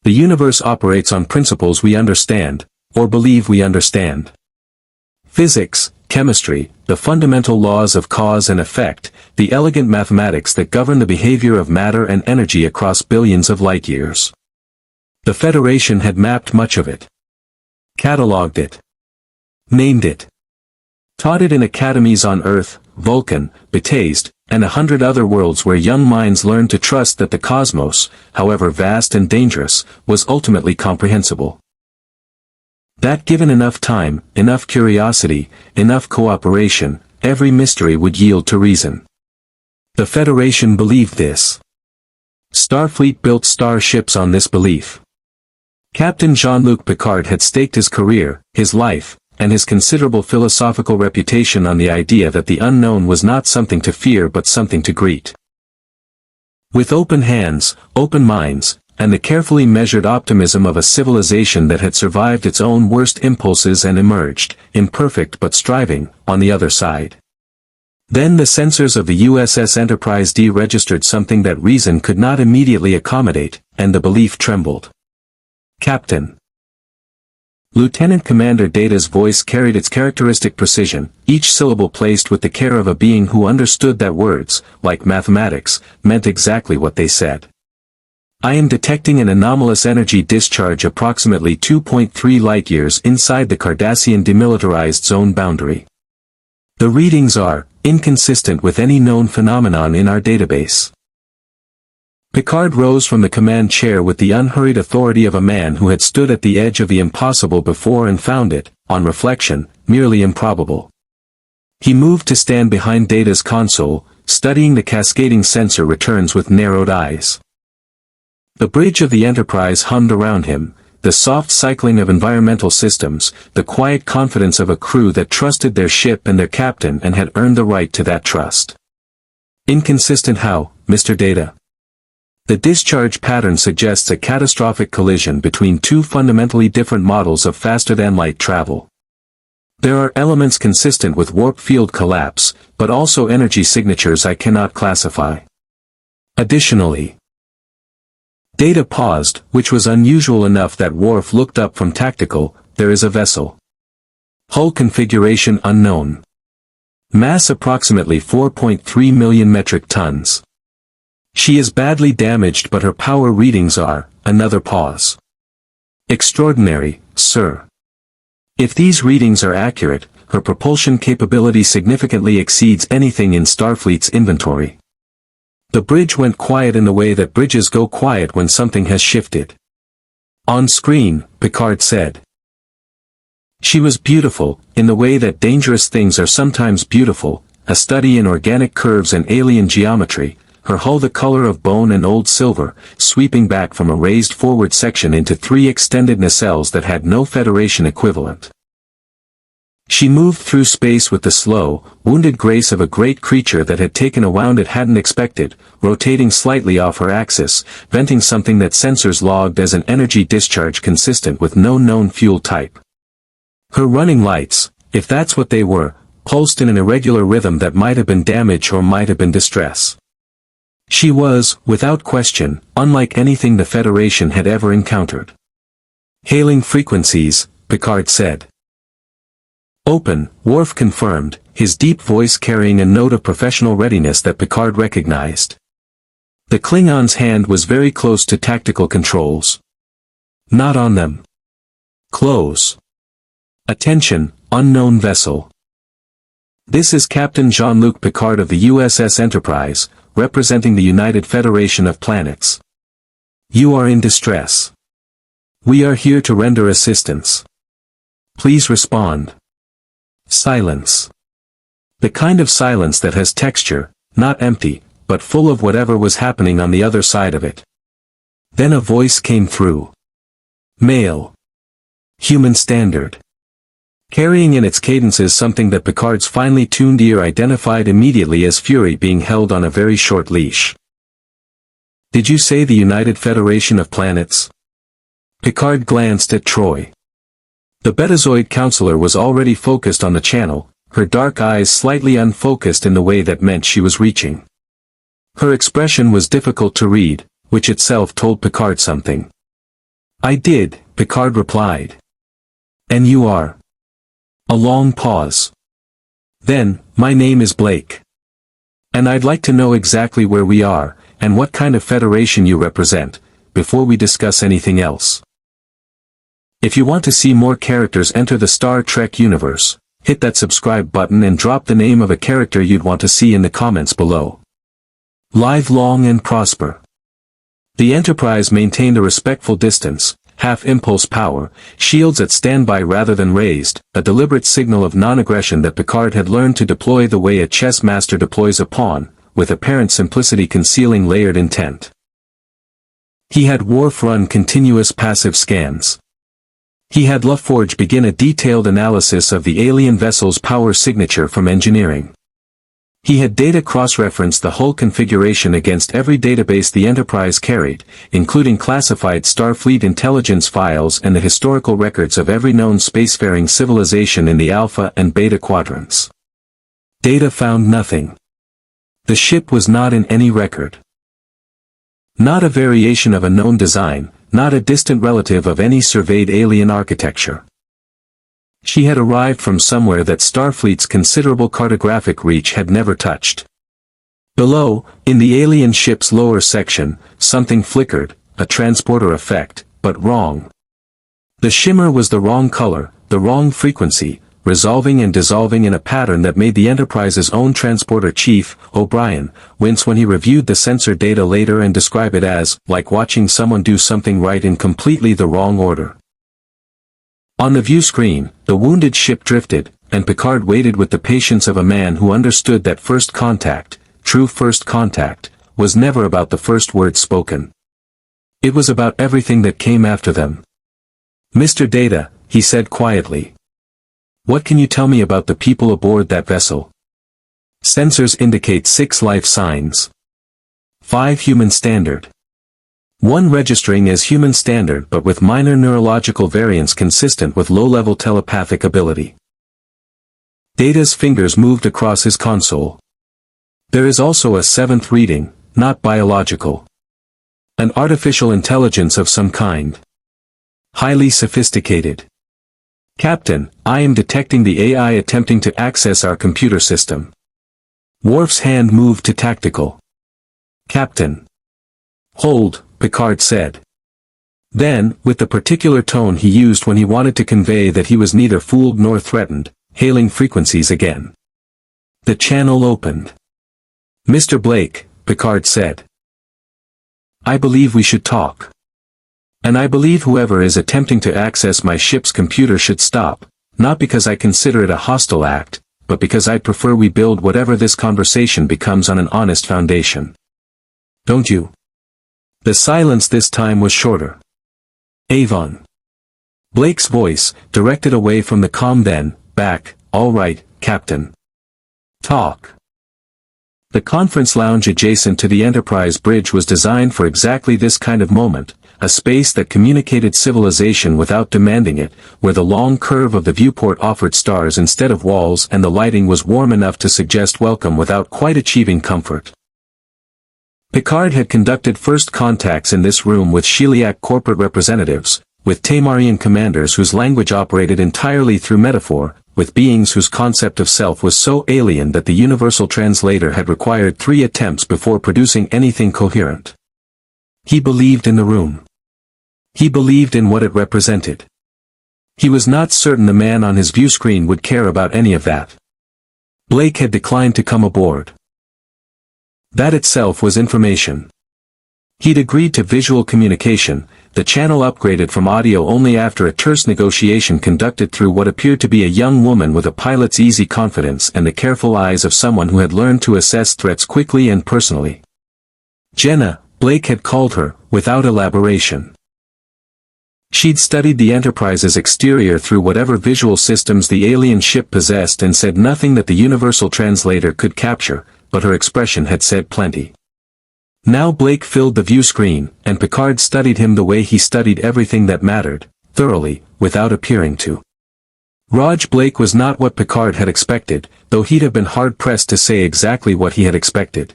The universe operates on principles we understand, or believe we understand. Physics, chemistry, the fundamental laws of cause and effect, the elegant mathematics that govern the behavior of matter and energy across billions of light-years. The Federation had mapped much of it. Catalogued it. Named it. Taught it in academies on Earth, Vulcan, Bethesda, and 100 other worlds where young minds learned to trust that the cosmos, however vast and dangerous, was ultimately comprehensible. That given enough time, enough curiosity, enough cooperation, every mystery would yield to reason. The Federation believed this. Starfleet built starships on this belief. Captain Jean-Luc Picard had staked his career, his life, and his considerable philosophical reputation on the idea that the unknown was not something to fear but something to greet. With open hands, open minds, and the carefully measured optimism of a civilization that had survived its own worst impulses and emerged, imperfect but striving, on the other side. Then the sensors of the USS Enterprise D registered something that reason could not immediately accommodate, and the belief trembled. Captain. Lieutenant Commander Data's voice carried its characteristic precision, each syllable placed with the care of a being who understood that words, like mathematics, meant exactly what they said. I am detecting an anomalous energy discharge approximately 2.3 light-years inside the Cardassian Demilitarized Zone boundary. The readings are inconsistent with any known phenomenon in our database. Picard rose from the command chair with the unhurried authority of a man who had stood at the edge of the impossible before and found it, on reflection, merely improbable. He moved to stand behind Data's console, studying the cascading sensor returns with narrowed eyes. The bridge of the Enterprise hummed around him, the soft cycling of environmental systems, the quiet confidence of a crew that trusted their ship and their captain and had earned the right to that trust. Inconsistent how, Mr. Data? The discharge pattern suggests a catastrophic collision between two fundamentally different models of faster-than-light travel. There are elements consistent with warp field collapse, but also energy signatures I cannot classify. Additionally, Data paused, which was unusual enough that Worf looked up from tactical. There is a vessel. Hull configuration unknown. Mass approximately 4.3 million metric tons. She is badly damaged but her power readings are, another pause. Extraordinary, sir. If these readings are accurate, her propulsion capability significantly exceeds anything in Starfleet's inventory. The bridge went quiet in the way that bridges go quiet when something has shifted. On screen, Picard said. She was beautiful, in the way that dangerous things are sometimes beautiful, a study in organic curves and alien geometry, her hull the color of bone and old silver, sweeping back from a raised forward section into three extended nacelles that had no Federation equivalent. She moved through space with the slow, wounded grace of a great creature that had taken a wound it hadn't expected, rotating slightly off her axis, venting something that sensors logged as an energy discharge consistent with no known fuel type. Her running lights, if that's what they were, pulsed in an irregular rhythm that might have been damage or might have been distress. She was, without question, unlike anything the Federation had ever encountered. Hailing frequencies, Picard said. Open, Worf confirmed, his deep voice carrying a note of professional readiness that Picard recognized. The Klingon's hand was very close to tactical controls. Not on them. Close. Attention, unknown vessel. This is Captain Jean-Luc Picard of the USS Enterprise, representing the United Federation of Planets. You are in distress. We are here to render assistance. Please respond. Silence. The kind of silence that has texture, not empty, but full of whatever was happening on the other side of it. Then a voice came through. Male. Human standard. Carrying in its cadences something that Picard's finely tuned ear identified immediately as fury being held on a very short leash. Did you say the United Federation of Planets? Picard glanced at Troy. The Betazoid counselor was already focused on the channel, her dark eyes slightly unfocused in the way that meant she was reaching. Her expression was difficult to read, which itself told Picard something. I did, Picard replied. And you are? A long pause. Then, my name is Blake. And I'd like to know exactly where we are, and what kind of federation you represent, before we discuss anything else. If you want to see more characters enter the Star Trek universe, hit that subscribe button and drop the name of a character you'd want to see in the comments below. Live long and prosper. The Enterprise maintained a respectful distance, half-impulse power, shields at standby rather than raised, a deliberate signal of non-aggression that Picard had learned to deploy the way a chess master deploys a pawn, with apparent simplicity concealing layered intent. He had Worf run continuous passive scans. He had LaForge begin a detailed analysis of the alien vessel's power signature from engineering. He had Data cross-referenced the hull configuration against every database the Enterprise carried, including classified Starfleet intelligence files and the historical records of every known spacefaring civilization in the Alpha and Beta quadrants. Data found nothing. The ship was not in any record. Not a variation of a known design, not a distant relative of any surveyed alien architecture. She had arrived from somewhere that Starfleet's considerable cartographic reach had never touched. Below, in the alien ship's lower section, something flickered, a transporter effect, but wrong. The shimmer was the wrong color, the wrong frequency, resolving and dissolving in a pattern that made the Enterprise's own transporter chief, O'Brien, wince when he reviewed the sensor data later and describe it as, like watching someone do something right in completely the wrong order. On the view screen, the wounded ship drifted, and Picard waited with the patience of a man who understood that first contact, true first contact, was never about the first words spoken. It was about everything that came after them. Mr. Data, he said quietly. What can you tell me about the people aboard that vessel? Sensors indicate 6 life signs. 5 human standard. 1 registering as human standard but with minor neurological variants consistent with low-level telepathic ability. Data's fingers moved across his console. There is also a 7th reading, not biological. An artificial intelligence of some kind. Highly sophisticated. Captain, I am detecting the AI attempting to access our computer system. Worf's hand moved to tactical. Captain. Hold, Picard said. Then, with the particular tone he used when he wanted to convey that he was neither fooled nor threatened, hailing frequencies again. The channel opened. Mr. Blake, Picard said. I believe we should talk. And I believe whoever is attempting to access my ship's computer should stop, not because I consider it a hostile act, but because I'd prefer we build whatever this conversation becomes on an honest foundation. Don't you? The silence this time was shorter. Avon. Blake's voice, directed away from the comm then, back, all right, Captain. Talk. The conference lounge adjacent to the Enterprise bridge was designed for exactly this kind of moment, a space that communicated civilization without demanding it, where the long curve of the viewport offered stars instead of walls and the lighting was warm enough to suggest welcome without quite achieving comfort. Picard had conducted first contacts in this room with Sheliak corporate representatives, with Tamarian commanders whose language operated entirely through metaphor, with beings whose concept of self was so alien that the universal translator had required 3 attempts before producing anything coherent. He believed in the room. He believed in what it represented. He was not certain the man on his view screen would care about any of that. Blake had declined to come aboard. That itself was information. He'd agreed to visual communication, the channel upgraded from audio only after a terse negotiation conducted through what appeared to be a young woman with a pilot's easy confidence and the careful eyes of someone who had learned to assess threats quickly and personally. Jenna, Blake had called her, without elaboration. She'd studied the Enterprise's exterior through whatever visual systems the alien ship possessed and said nothing that the universal translator could capture, but her expression had said plenty. Now Blake filled the view screen, and Picard studied him the way he studied everything that mattered, thoroughly, without appearing to. Roj Blake was not what Picard had expected, though he'd have been hard-pressed to say exactly what he had expected.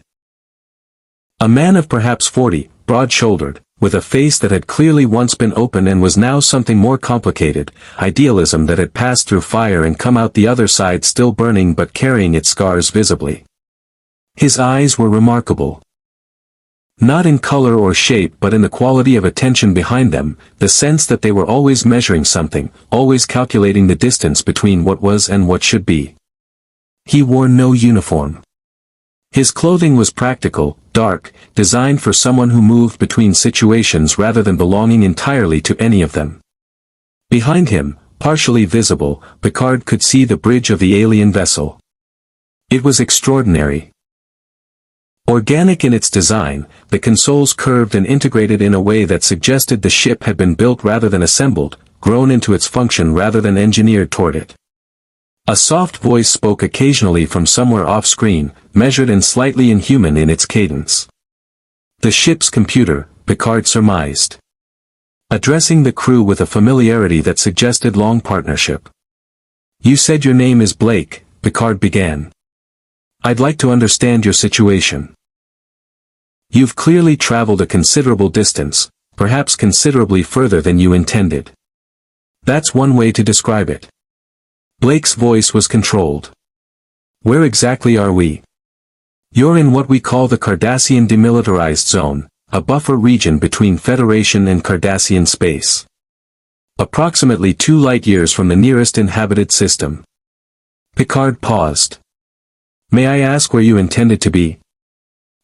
A man of perhaps 40, broad-shouldered, with a face that had clearly once been open and was now something more complicated, idealism that had passed through fire and come out the other side still burning but carrying its scars visibly. His eyes were remarkable. Not in color or shape but in the quality of attention behind them, the sense that they were always measuring something, always calculating the distance between what was and what should be. He wore no uniform. His clothing was practical, dark, designed for someone who moved between situations rather than belonging entirely to any of them. Behind him, partially visible, Picard could see the bridge of the alien vessel. It was extraordinary. Organic in its design, the consoles curved and integrated in a way that suggested the ship had been built rather than assembled, grown into its function rather than engineered toward it. A soft voice spoke occasionally from somewhere off-screen, measured and slightly inhuman in its cadence. The ship's computer, Picard surmised. Addressing the crew with a familiarity that suggested long partnership. "You said your name is Blake," Picard began. "I'd like to understand your situation. You've clearly traveled a considerable distance, perhaps considerably further than you intended. That's one way to describe it." Blake's voice was controlled. "Where exactly are we?" "You're in what we call the Cardassian Demilitarized Zone, a buffer region between Federation and Cardassian space. Approximately 2 light-years from the nearest inhabited system." Picard paused. "May I ask where you intended to be?"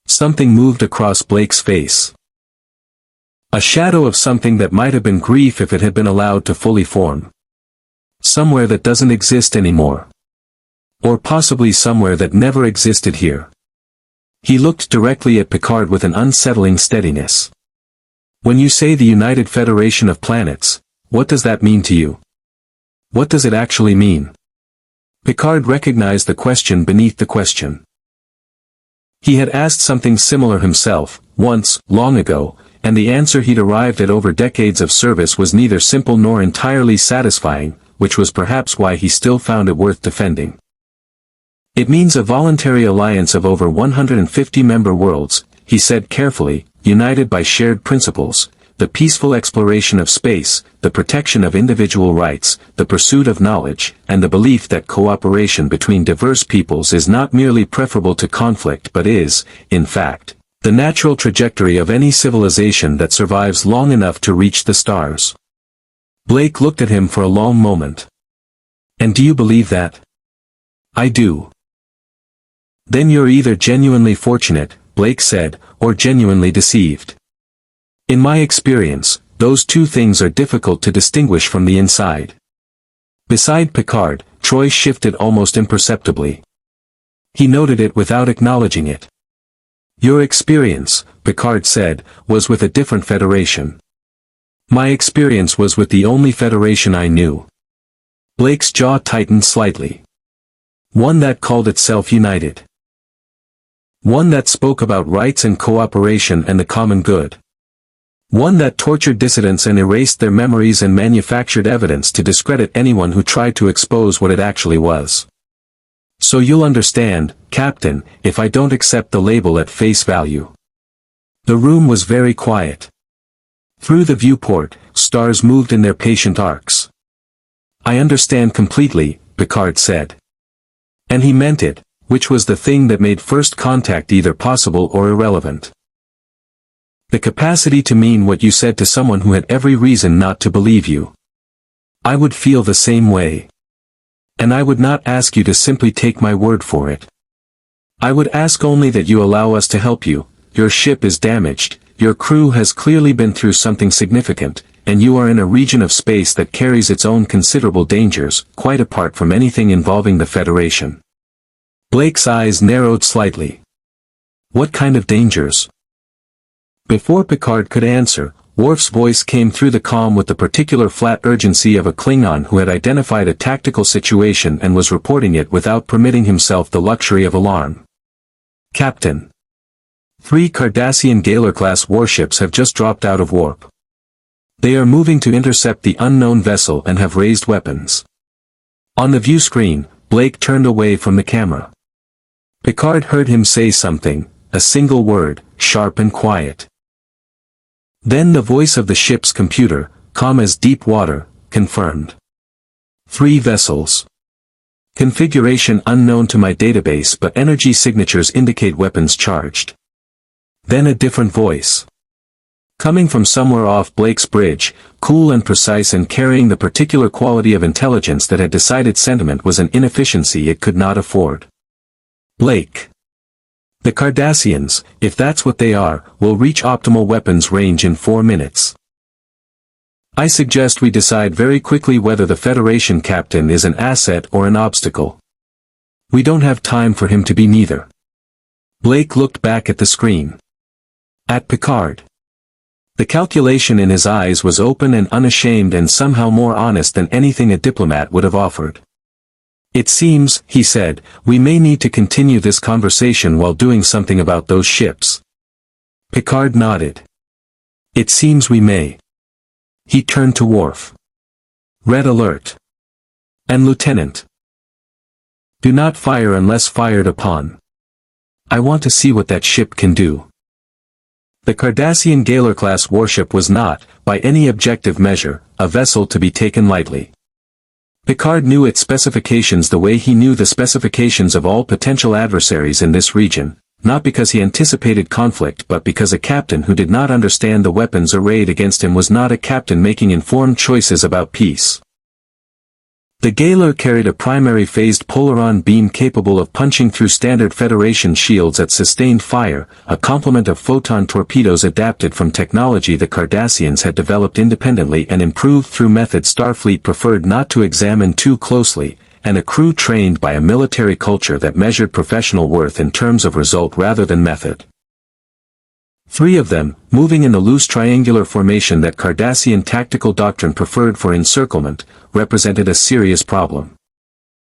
Something moved across Blake's face. A shadow of something that might have been grief if it had been allowed to fully form. Somewhere that doesn't exist anymore. Or possibly somewhere that never existed here. He looked directly at Picard with an unsettling steadiness. "When you say the United Federation of Planets, what does that mean to you? What does it actually mean?" Picard recognized the question beneath the question. He had asked something similar himself, once, long ago, and the answer he'd arrived at over decades of service was neither simple nor entirely satisfying, which was perhaps why he still found it worth defending. "It means a voluntary alliance of over 150 member worlds," he said carefully, "united by shared principles, the peaceful exploration of space, the protection of individual rights, the pursuit of knowledge, and the belief that cooperation between diverse peoples is not merely preferable to conflict but is, in fact, the natural trajectory of any civilization that survives long enough to reach the stars." Blake looked at him for a long moment. "And do you believe that?" "I do." "Then you're either genuinely fortunate," Blake said, "or genuinely deceived. In my experience, those two things are difficult to distinguish from the inside." Beside Picard, Troy shifted almost imperceptibly. He noted it without acknowledging it. "Your experience," Picard said, "was with a different federation. My experience was with the only federation I knew." Blake's jaw tightened slightly. "One that called itself United. One that spoke about rights and cooperation and the common good. One that tortured dissidents and erased their memories and manufactured evidence to discredit anyone who tried to expose what it actually was. So you'll understand, Captain, if I don't accept the label at face value." The room was very quiet. Through the viewport, stars moved in their patient arcs. "I understand completely," Picard said. And he meant it, which was the thing that made first contact either possible or irrelevant. The capacity to mean what you said to someone who had every reason not to believe you. I would feel the same way. And I would not ask you to simply take my word for it. I would ask only that you allow us to help you. Your ship is damaged, your crew has clearly been through something significant, and you are in a region of space that carries its own considerable dangers, quite apart from anything involving the Federation. Blake's eyes narrowed slightly. "What kind of dangers?" Before Picard could answer, Worf's voice came through the comm with the particular flat urgency of a Klingon who had identified a tactical situation and was reporting it without permitting himself the luxury of alarm. "Captain. 3 Cardassian Galar-class warships have just dropped out of warp. They are moving to intercept the unknown vessel and have raised weapons." On the view screen, Blake turned away from the camera. Picard heard him say something, a single word, sharp and quiet. Then the voice of the ship's computer, calm as deep water, confirmed. 3 vessels. Configuration unknown to my database, but energy signatures indicate weapons charged. Then a different voice. Coming from somewhere off Blake's bridge, cool and precise and carrying the particular quality of intelligence that had decided sentiment was an inefficiency it could not afford. Blake. The Cardassians, if that's what they are, will reach optimal weapons range in 4 minutes. I suggest we decide very quickly whether the Federation captain is an asset or an obstacle. We don't have time for him to be neither. Blake looked back at the screen. At Picard. The calculation in his eyes was open and unashamed and somehow more honest than anything a diplomat would have offered. It seems, he said, we may need to continue this conversation while doing something about those ships. Picard nodded. It seems we may. He turned to Worf. Red alert. And Lieutenant. Do not fire unless fired upon. I want to see what that ship can do. The Cardassian Galar-class warship was not, by any objective measure, a vessel to be taken lightly. Picard knew its specifications the way he knew the specifications of all potential adversaries in this region, not because he anticipated conflict but because a captain who did not understand the weapons arrayed against him was not a captain making informed choices about peace. The Galar carried a primary phased polaron beam capable of punching through standard Federation shields at sustained fire, a complement of photon torpedoes adapted from technology the Cardassians had developed independently and improved through methods Starfleet preferred not to examine too closely, and a crew trained by a military culture that measured professional worth in terms of result rather than method. 3 of them, moving in the loose triangular formation that Cardassian tactical doctrine preferred for encirclement, represented a serious problem.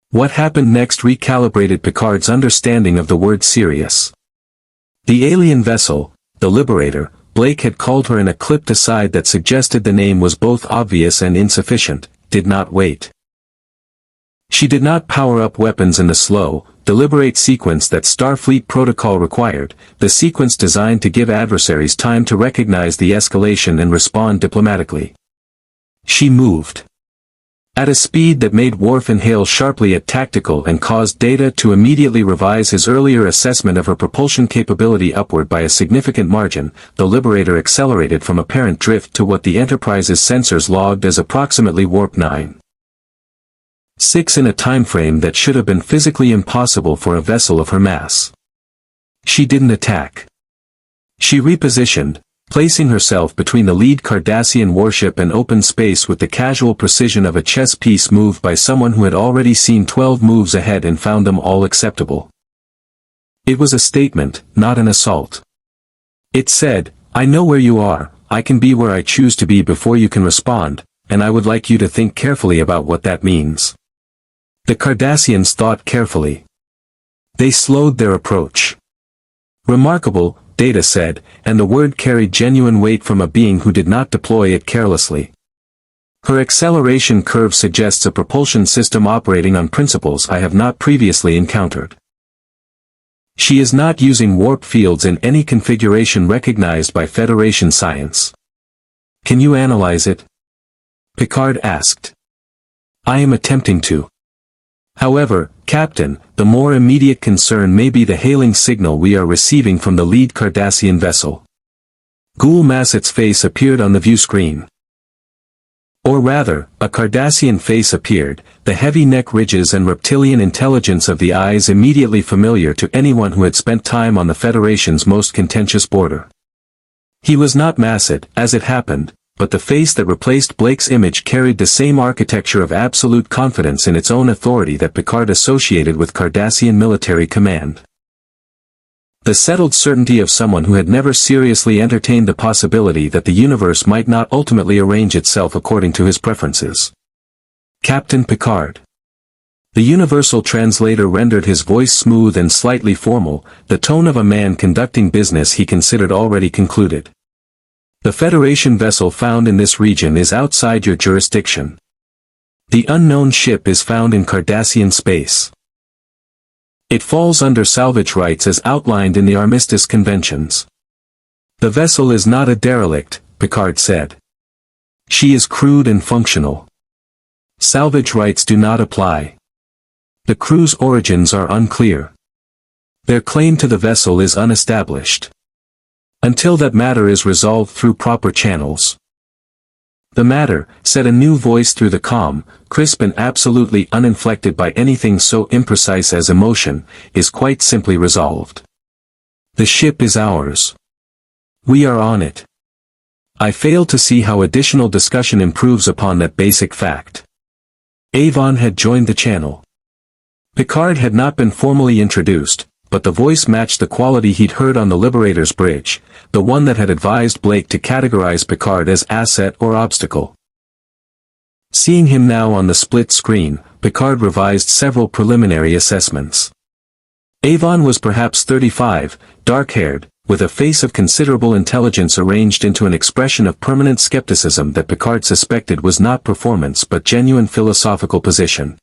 What happened next recalibrated Picard's understanding of the word serious. The alien vessel, the Liberator, Blake had called her in a clipped aside that suggested the name was both obvious and insufficient, did not wait. She did not power up weapons in the slow, deliberate sequence that Starfleet protocol required, the sequence designed to give adversaries time to recognize the escalation and respond diplomatically. She moved. At a speed that made Worf inhale sharply at tactical and caused Data to immediately revise his earlier assessment of her propulsion capability upward by a significant margin, the Liberator accelerated from apparent drift to what the Enterprise's sensors logged as approximately warp 9. 6 in a timeframe that should have been physically impossible for a vessel of her mass. She didn't attack. She repositioned, placing herself between the lead Cardassian warship and open space with the casual precision of a chess piece moved by someone who had already seen 12 moves ahead and found them all acceptable. It was a statement, not an assault. It said, I know where you are, I can be where I choose to be before you can respond, and I would like you to think carefully about what that means. The Cardassians thought carefully. They slowed their approach. Remarkable, Data said, and the word carried genuine weight from a being who did not deploy it carelessly. Her acceleration curve suggests a propulsion system operating on principles I have not previously encountered. She is not using warp fields in any configuration recognized by Federation science. Can you analyze it? Picard asked. I am attempting to. However, Captain, the more immediate concern may be the hailing signal we are receiving from the lead Cardassian vessel. Ghoul Masset's face appeared on the view screen. Or rather, a Cardassian face appeared, the heavy neck ridges and reptilian intelligence of the eyes immediately familiar to anyone who had spent time on the Federation's most contentious border. He was not Masset, as it happened, but the face that replaced Blake's image carried the same architecture of absolute confidence in its own authority that Picard associated with Cardassian military command. The settled certainty of someone who had never seriously entertained the possibility that the universe might not ultimately arrange itself according to his preferences. Captain Picard. The universal translator rendered his voice smooth and slightly formal, the tone of a man conducting business he considered already concluded. The Federation vessel found in this region is outside your jurisdiction. The unknown ship is found in Cardassian space. It falls under salvage rights as outlined in the Armistice Conventions. The vessel is not a derelict, Picard said. She is crude and functional. Salvage rights do not apply. The crew's origins are unclear. Their claim to the vessel is unestablished. Until that matter is resolved through proper channels. The matter, said a new voice through the comm, crisp and absolutely uninflected by anything so imprecise as emotion, is quite simply resolved. The ship is ours. We are on it. I fail to see how additional discussion improves upon that basic fact. Avon had joined the channel. Picard had not been formally introduced, but the voice matched the quality he'd heard on the Liberator's bridge, the one that had advised Blake to categorize Picard as asset or obstacle. Seeing him now on the split screen, Picard revised several preliminary assessments. Avon was perhaps 35, dark-haired, with a face of considerable intelligence arranged into an expression of permanent skepticism that Picard suspected was not performance but genuine philosophical position.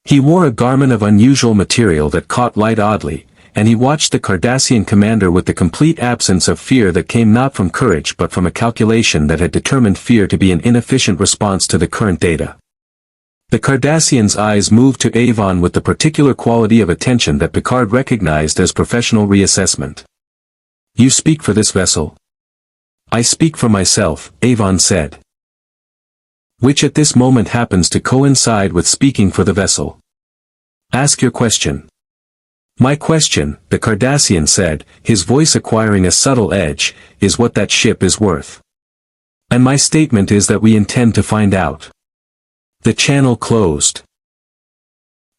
He wore a garment of unusual material that caught light oddly, and he watched the Cardassian commander with the complete absence of fear that came not from courage but from a calculation that had determined fear to be an inefficient response to the current data. The Cardassian's eyes moved to Avon with the particular quality of attention that Picard recognized as professional reassessment. You speak for this vessel? I speak for myself, Avon said. Which at this moment happens to coincide with speaking for the vessel. Ask your question. My question, the Cardassian said, his voice acquiring a subtle edge, is what that ship is worth. And my statement is that we intend to find out. The channel closed.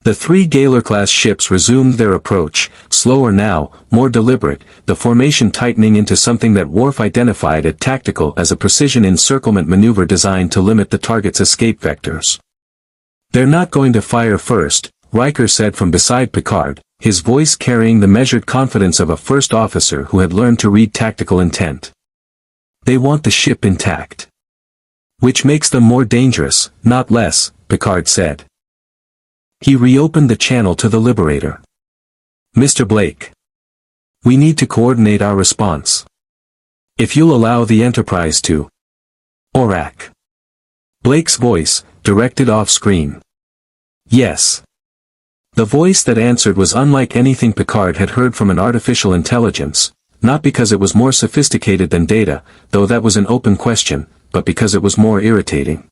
The three Galer-class ships resumed their approach, slower now, more deliberate, the formation tightening into something that Worf identified as tactical as a precision encirclement maneuver designed to limit the target's escape vectors. They're not going to fire first, Riker said from beside Picard, his voice carrying the measured confidence of a first officer who had learned to read tactical intent. They want the ship intact. Which makes them more dangerous, not less, Picard said. He reopened the channel to the Liberator. Mr. Blake. We need to coordinate our response. If you'll allow the Enterprise to. Orac. Blake's voice, directed off-screen. Yes. The voice that answered was unlike anything Picard had heard from an artificial intelligence, not because it was more sophisticated than Data, though that was an open question, but because it was more irritating.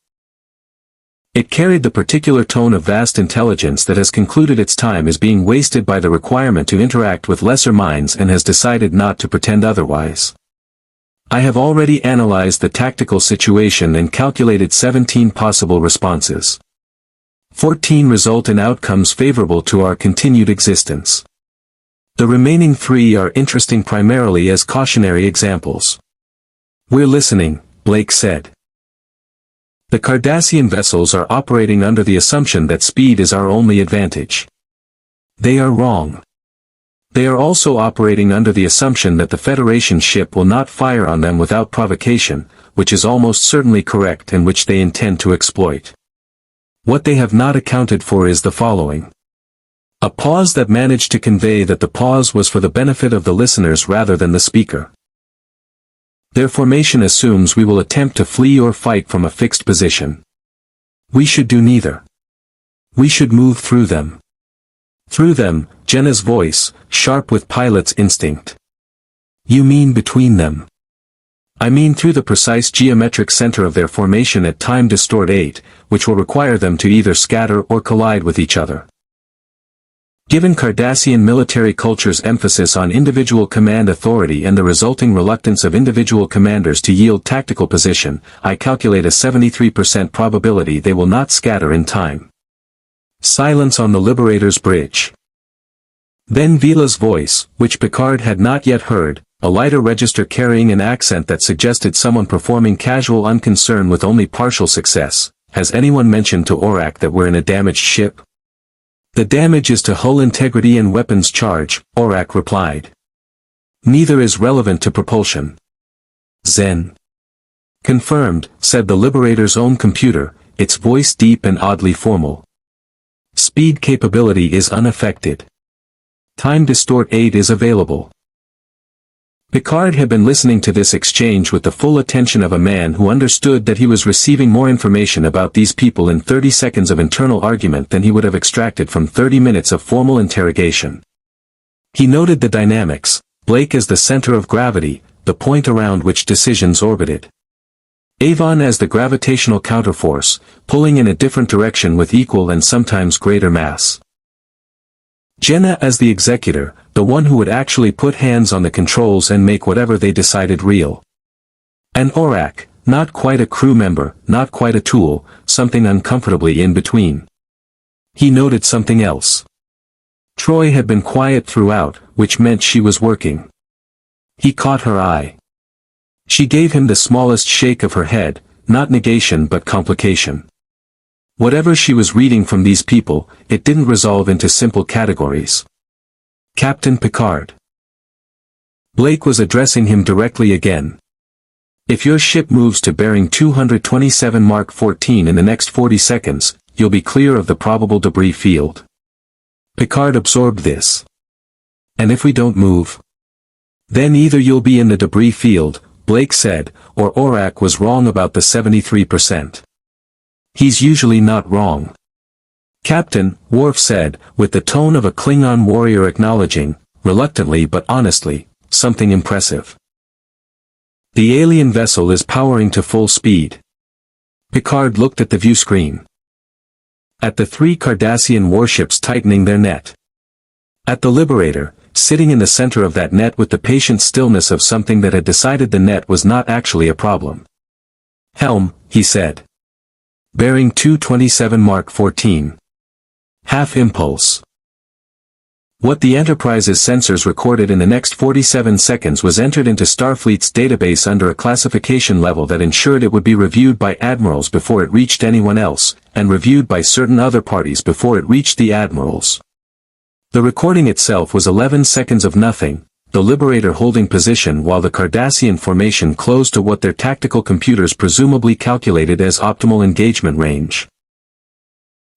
It carried the particular tone of vast intelligence that has concluded its time is being wasted by the requirement to interact with lesser minds and has decided not to pretend otherwise. I have already analyzed the tactical situation and calculated 17 possible responses. 14 result in outcomes favorable to our continued existence. The remaining 3 are interesting primarily as cautionary examples. We're listening, Blake said. The Cardassian vessels are operating under the assumption that speed is our only advantage. They are wrong. They are also operating under the assumption that the Federation ship will not fire on them without provocation, which is almost certainly correct and which they intend to exploit. What they have not accounted for is the following. A pause that managed to convey that the pause was for the benefit of the listeners rather than the speaker. Their formation assumes we will attempt to flee or fight from a fixed position. We should do neither. We should move through them. Through them, Jenna's voice, sharp with pilot's instinct. You mean between them? I mean through the precise geometric center of their formation at time distort 8, which will require them to either scatter or collide with each other. Given Cardassian military culture's emphasis on individual command authority and the resulting reluctance of individual commanders to yield tactical position, I calculate a 73% probability they will not scatter in time. Silence on the Liberator's bridge. Then Vila's voice, which Picard had not yet heard, a lighter register carrying an accent that suggested someone performing casual unconcern with only partial success. Has anyone mentioned to Orac that we're in a damaged ship? The damage is to hull integrity and weapons charge, Orac replied. Neither is relevant to propulsion. Zen. Confirmed, said the Liberator's own computer, its voice deep and oddly formal. Speed capability is unaffected. Time distort aid is available. Picard had been listening to this exchange with the full attention of a man who understood that he was receiving more information about these people in 30 seconds of internal argument than he would have extracted from 30 minutes of formal interrogation. He noted the dynamics, Blake as the center of gravity, the point around which decisions orbited. Avon as the gravitational counterforce, pulling in a different direction with equal and sometimes greater mass. Jenna as the executor, the one who would actually put hands on the controls and make whatever they decided real. And Orac, not quite a crew member, not quite a tool, something uncomfortably in between. He noted something else. Troy had been quiet throughout, which meant she was working. He caught her eye. She gave him the smallest shake of her head, not negation but complication. Whatever she was reading from these people, it didn't resolve into simple categories. Captain Picard. Blake was addressing him directly again. If your ship moves to bearing 227 Mark 14 in the next 40 seconds, you'll be clear of the probable debris field. Picard absorbed this. And if we don't move? Then either you'll be in the debris field, Blake said, or Orac was wrong about the 73%. He's usually not wrong. Captain, Worf said, with the tone of a Klingon warrior acknowledging, reluctantly but honestly, something impressive. The alien vessel is powering to full speed. Picard looked at the view screen. At the 3 Cardassian warships tightening their net. At the Liberator, sitting in the center of that net with the patient stillness of something that had decided the net was not actually a problem. Helm, he said. Bearing 227 Mark 14. Half impulse. What the Enterprise's sensors recorded in the next 47 seconds was entered into Starfleet's database under a classification level that ensured it would be reviewed by admirals before it reached anyone else, and reviewed by certain other parties before it reached the admirals. The recording itself was 11 seconds of nothing, the Liberator holding position while the Cardassian formation closed to what their tactical computers presumably calculated as optimal engagement range.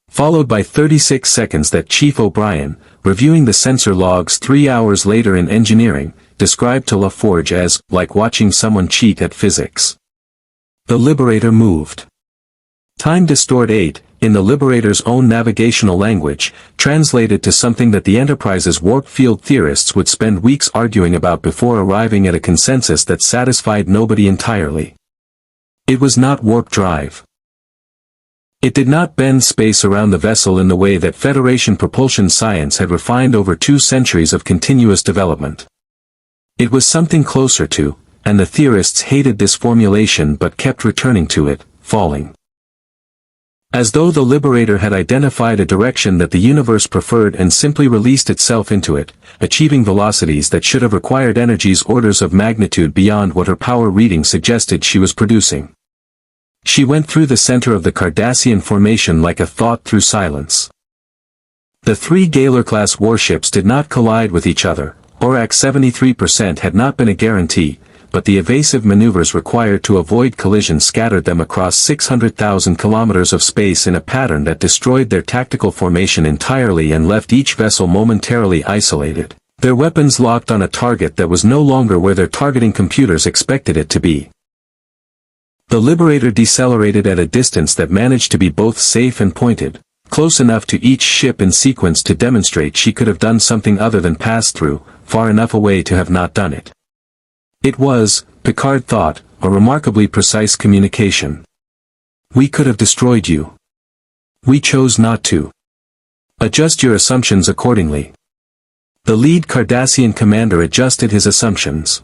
Followed by 36 seconds that Chief O'Brien, reviewing the sensor logs 3 hours later in engineering, described to LaForge as, like watching someone cheat at physics. The Liberator moved. Time Distort 8, in the Liberator's own navigational language, translated to something that the Enterprise's warp field theorists would spend weeks arguing about before arriving at a consensus that satisfied nobody entirely. It was not warp drive. It did not bend space around the vessel in the way that Federation propulsion science had refined over 2 centuries of continuous development. It was something closer to, and the theorists hated this formulation but kept returning to it, falling. As though the Liberator had identified a direction that the universe preferred and simply released itself into it, achieving velocities that should have required energies orders of magnitude beyond what her power reading suggested she was producing. She went through the center of the Cardassian formation like a thought through silence. The 3 Gaylor-class warships did not collide with each other, Orac 73% had not been a guarantee, but the evasive maneuvers required to avoid collision scattered them across 600,000 kilometers of space in a pattern that destroyed their tactical formation entirely and left each vessel momentarily isolated, their weapons locked on a target that was no longer where their targeting computers expected it to be. The Liberator decelerated at a distance that managed to be both safe and pointed, close enough to each ship in sequence to demonstrate she could have done something other than pass through, far enough away to have not done it. It was, Picard thought, a remarkably precise communication. We could have destroyed you. We chose not to. Adjust your assumptions accordingly. The lead Cardassian commander adjusted his assumptions.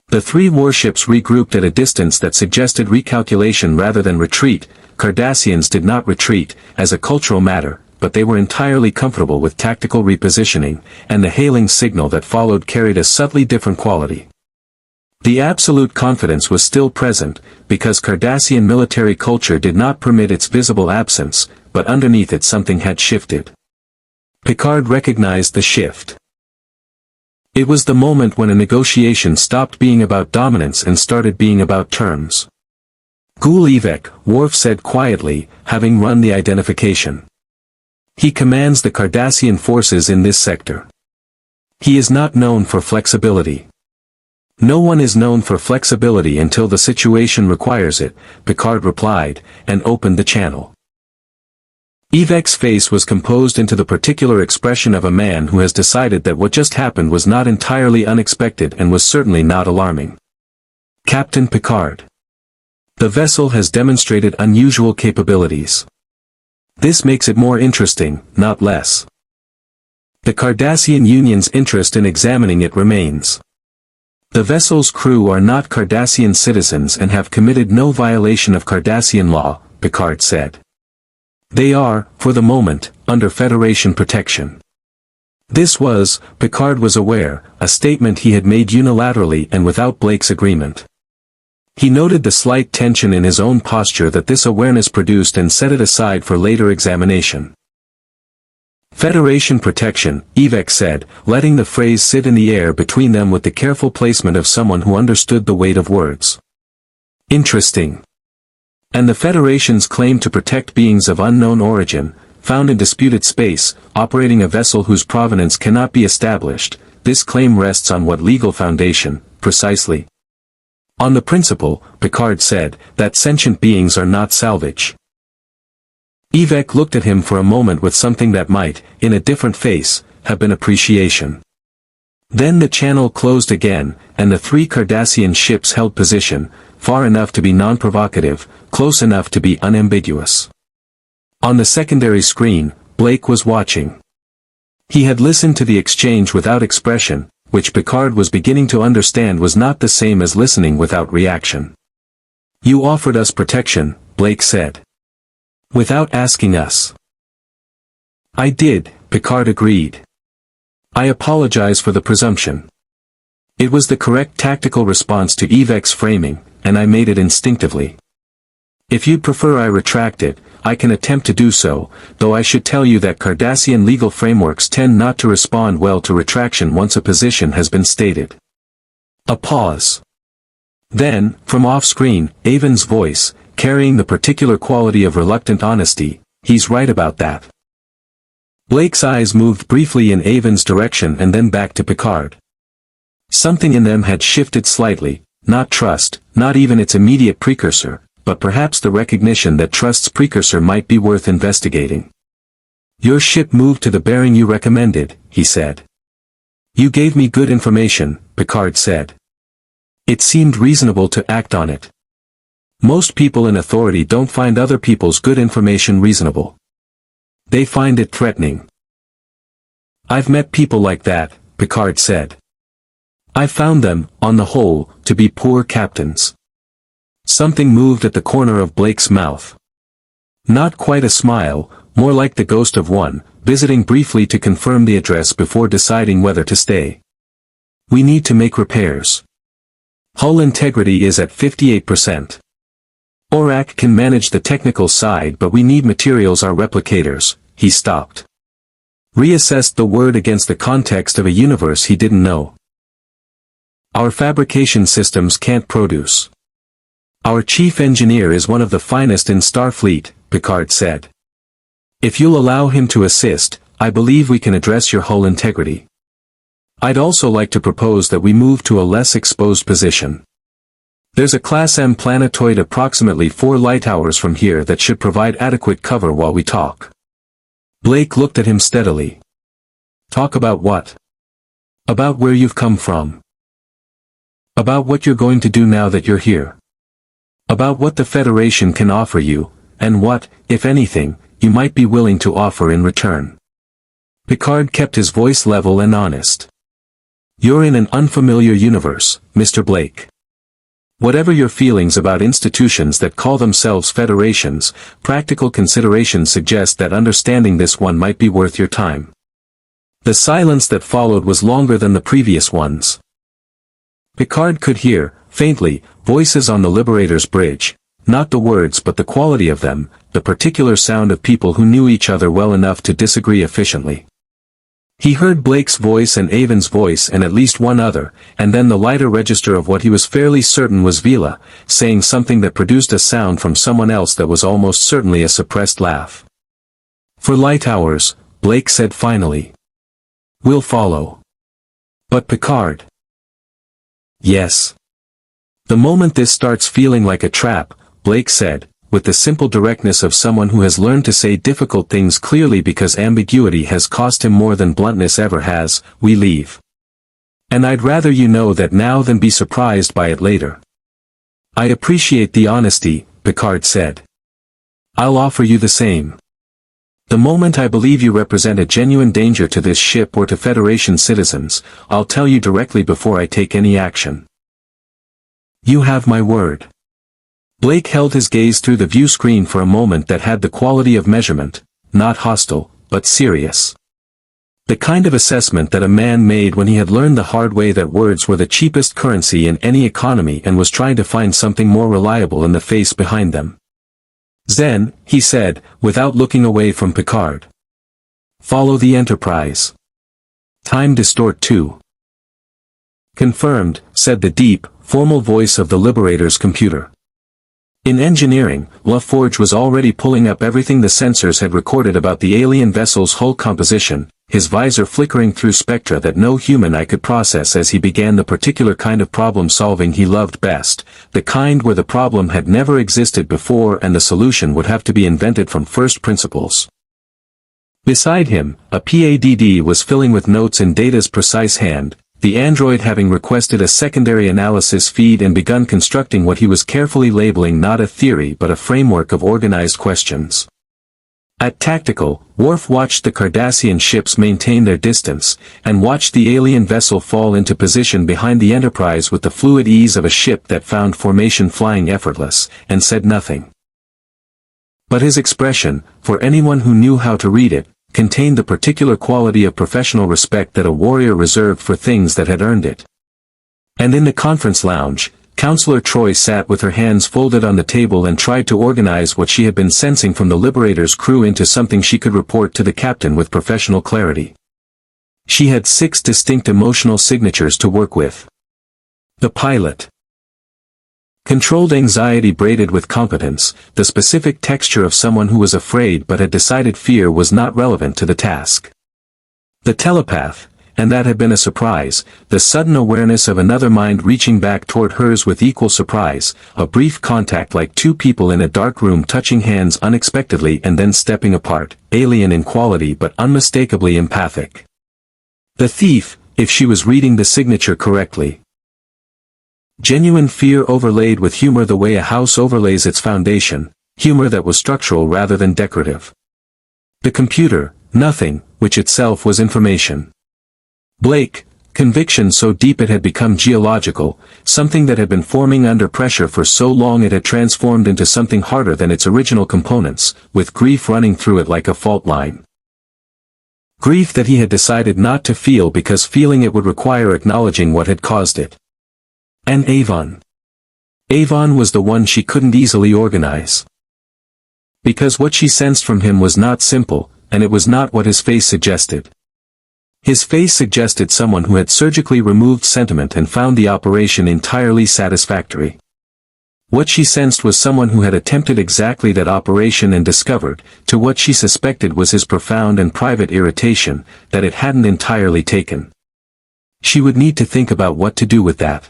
The 3 warships regrouped at a distance that suggested recalculation rather than retreat. Cardassians did not retreat, as a cultural matter, but they were entirely comfortable with tactical repositioning, and the hailing signal that followed carried a subtly different quality. The absolute confidence was still present, because Cardassian military culture did not permit its visible absence, but underneath it something had shifted. Picard recognized the shift. It was the moment when a negotiation stopped being about dominance and started being about terms. Ghoul Evek, Worf said quietly, having run the identification. He commands the Cardassian forces in this sector. He is not known for flexibility. No one is known for flexibility until the situation requires it, Picard replied, and opened the channel. Evek's face was composed into the particular expression of a man who has decided that what just happened was not entirely unexpected and was certainly not alarming. Captain Picard. The vessel has demonstrated unusual capabilities. This makes it more interesting, not less. The Cardassian Union's interest in examining it remains. The vessel's crew are not Cardassian citizens and have committed no violation of Cardassian law, Picard said. They are, for the moment, under Federation protection. This was, Picard was aware, a statement he had made unilaterally and without Blake's agreement. He noted the slight tension in his own posture that this awareness produced and set it aside for later examination. Federation protection, Evek said, letting the phrase sit in the air between them with the careful placement of someone who understood the weight of words. Interesting. And the Federation's claim to protect beings of unknown origin, found in disputed space, operating a vessel whose provenance cannot be established, this claim rests on what legal foundation, precisely? On the principle, Picard said, that sentient beings are not salvage. Evek looked at him for a moment with something that might, in a different face, have been appreciation. Then the channel closed again, and the three Cardassian ships held position, far enough to be non-provocative, close enough to be unambiguous. On the secondary screen, Blake was watching. He had listened to the exchange without expression, which Picard was beginning to understand was not the same as listening without reaction. You offered us protection, Blake said. Without asking us. I did, Picard agreed. I apologize for the presumption. It was the correct tactical response to Evek's framing, and I made it instinctively. If you'd prefer I retract it, I can attempt to do so, though I should tell you that Cardassian legal frameworks tend not to respond well to retraction once a position has been stated. A pause. Then, from off-screen, Avon's voice, carrying the particular quality of reluctant honesty, he's right about that. Blake's eyes moved briefly in Avon's direction and then back to Picard. Something in them had shifted slightly, not trust, not even its immediate precursor, but perhaps the recognition that trust's precursor might be worth investigating. Your ship moved to the bearing you recommended, he said. You gave me good information, Picard said. It seemed reasonable to act on it. Most people in authority don't find other people's good information reasonable. They find it threatening. I've met people like that, Picard said. I found them, on the whole, to be poor captains. Something moved at the corner of Blake's mouth. Not quite a smile, more like the ghost of one, visiting briefly to confirm the address before deciding whether to stay. We need to make repairs. Hull integrity is at 58%. Orac can manage the technical side, but we need materials. Our replicators, he stopped. Reassessed the word against the context of a universe he didn't know. Our fabrication systems can't produce. Our chief engineer is one of the finest in Starfleet, Picard said. If you'll allow him to assist, I believe we can address your hull integrity. I'd also like to propose that we move to a less exposed position. There's a Class M planetoid approximately 4 light-hours from here that should provide adequate cover while we talk. Blake looked at him steadily. Talk about what? About where you've come from. About what you're going to do now that you're here. About what the Federation can offer you, and what, if anything, you might be willing to offer in return. Picard kept his voice level and honest. You're in an unfamiliar universe, Mr. Blake. Whatever your feelings about institutions that call themselves federations, practical considerations suggest that understanding this one might be worth your time. The silence that followed was longer than the previous ones. Picard could hear, faintly, voices on the Liberator's bridge, not the words but the quality of them, the particular sound of people who knew each other well enough to disagree efficiently. He heard Blake's voice and Avon's voice and at least one other, and then the lighter register of what he was fairly certain was Vila, saying something that produced a sound from someone else that was almost certainly a suppressed laugh. For light hours, Blake said finally. We'll follow. But Picard. Yes. The moment this starts feeling like a trap, Blake said, with the simple directness of someone who has learned to say difficult things clearly because ambiguity has cost him more than bluntness ever has, we leave. And I'd rather you know that now than be surprised by it later. I appreciate the honesty, Picard said. I'll offer you the same. The moment I believe you represent a genuine danger to this ship or to Federation citizens, I'll tell you directly before I take any action. You have my word. Blake held his gaze through the view screen for a moment that had the quality of measurement, not hostile, but serious. The kind of assessment that a man made when he had learned the hard way that words were the cheapest currency in any economy and was trying to find something more reliable in the face behind them. Zen, he said, without looking away from Picard. Follow the Enterprise. Time distort 2. Confirmed, said the deep, formal voice of the Liberator's computer. In engineering, LaForge was already pulling up everything the sensors had recorded about the alien vessel's hull composition, his visor flickering through spectra that no human eye could process as he began the particular kind of problem-solving he loved best, the kind where the problem had never existed before and the solution would have to be invented from first principles. Beside him, a PADD was filling with notes in Data's precise hand, the android having requested a secondary analysis feed and begun constructing what he was carefully labeling not a theory but a framework of organized questions. At Tactical, Worf watched the Cardassian ships maintain their distance, and watched the alien vessel fall into position behind the Enterprise with the fluid ease of a ship that found formation flying effortless, and said nothing. But his expression, for anyone who knew how to read it, contained the particular quality of professional respect that a warrior reserved for things that had earned it. And in the conference lounge, Counselor Troi sat with her hands folded on the table and tried to organize what she had been sensing from the Liberator's crew into something she could report to the captain with professional clarity. She had 6 distinct emotional signatures to work with. The pilot. Controlled anxiety braided with competence, the specific texture of someone who was afraid but had decided fear was not relevant to the task. The telepath, and that had been a surprise, the sudden awareness of another mind reaching back toward hers with equal surprise, a brief contact like two people in a dark room touching hands unexpectedly and then stepping apart, alien in quality but unmistakably empathic. The thief, if she was reading the signature correctly. Genuine fear overlaid with humor the way a house overlays its foundation, humor that was structural rather than decorative. The computer, nothing, which itself was information. Blake, conviction so deep it had become geological, something that had been forming under pressure for so long it had transformed into something harder than its original components, with grief running through it like a fault line. Grief that he had decided not to feel because feeling it would require acknowledging what had caused it. And Avon. Avon was the one she couldn't easily organize. Because what she sensed from him was not simple, and it was not what his face suggested. His face suggested someone who had surgically removed sentiment and found the operation entirely satisfactory. What she sensed was someone who had attempted exactly that operation and discovered, to what she suspected was his profound and private irritation, that it hadn't entirely taken. She would need to think about what to do with that.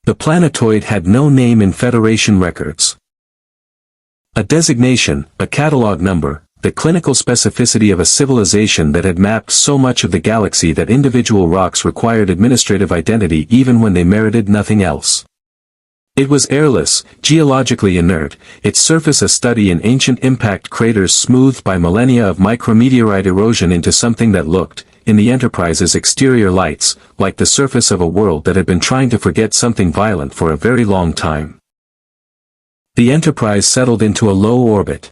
The planetoid had no name in Federation records. A designation, a catalog number, the clinical specificity of a civilization that had mapped so much of the galaxy that individual rocks required administrative identity even when they merited nothing else. It was airless, geologically inert, its surface a study in ancient impact craters smoothed by millennia of micrometeorite erosion into something that looked, in the Enterprise's exterior lights, like the surface of a world that had been trying to forget something violent for a very long time. The Enterprise settled into a low orbit.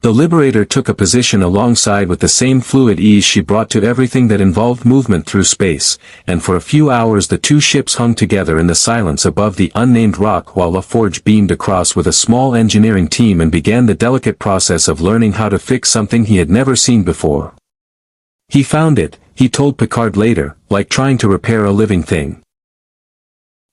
The Liberator took a position alongside with the same fluid ease she brought to everything that involved movement through space, and for a few hours the two ships hung together in the silence above the unnamed rock while LaForge beamed across with a small engineering team and began the delicate process of learning how to fix something he had never seen before. He found it, he told Picard later, like trying to repair a living thing.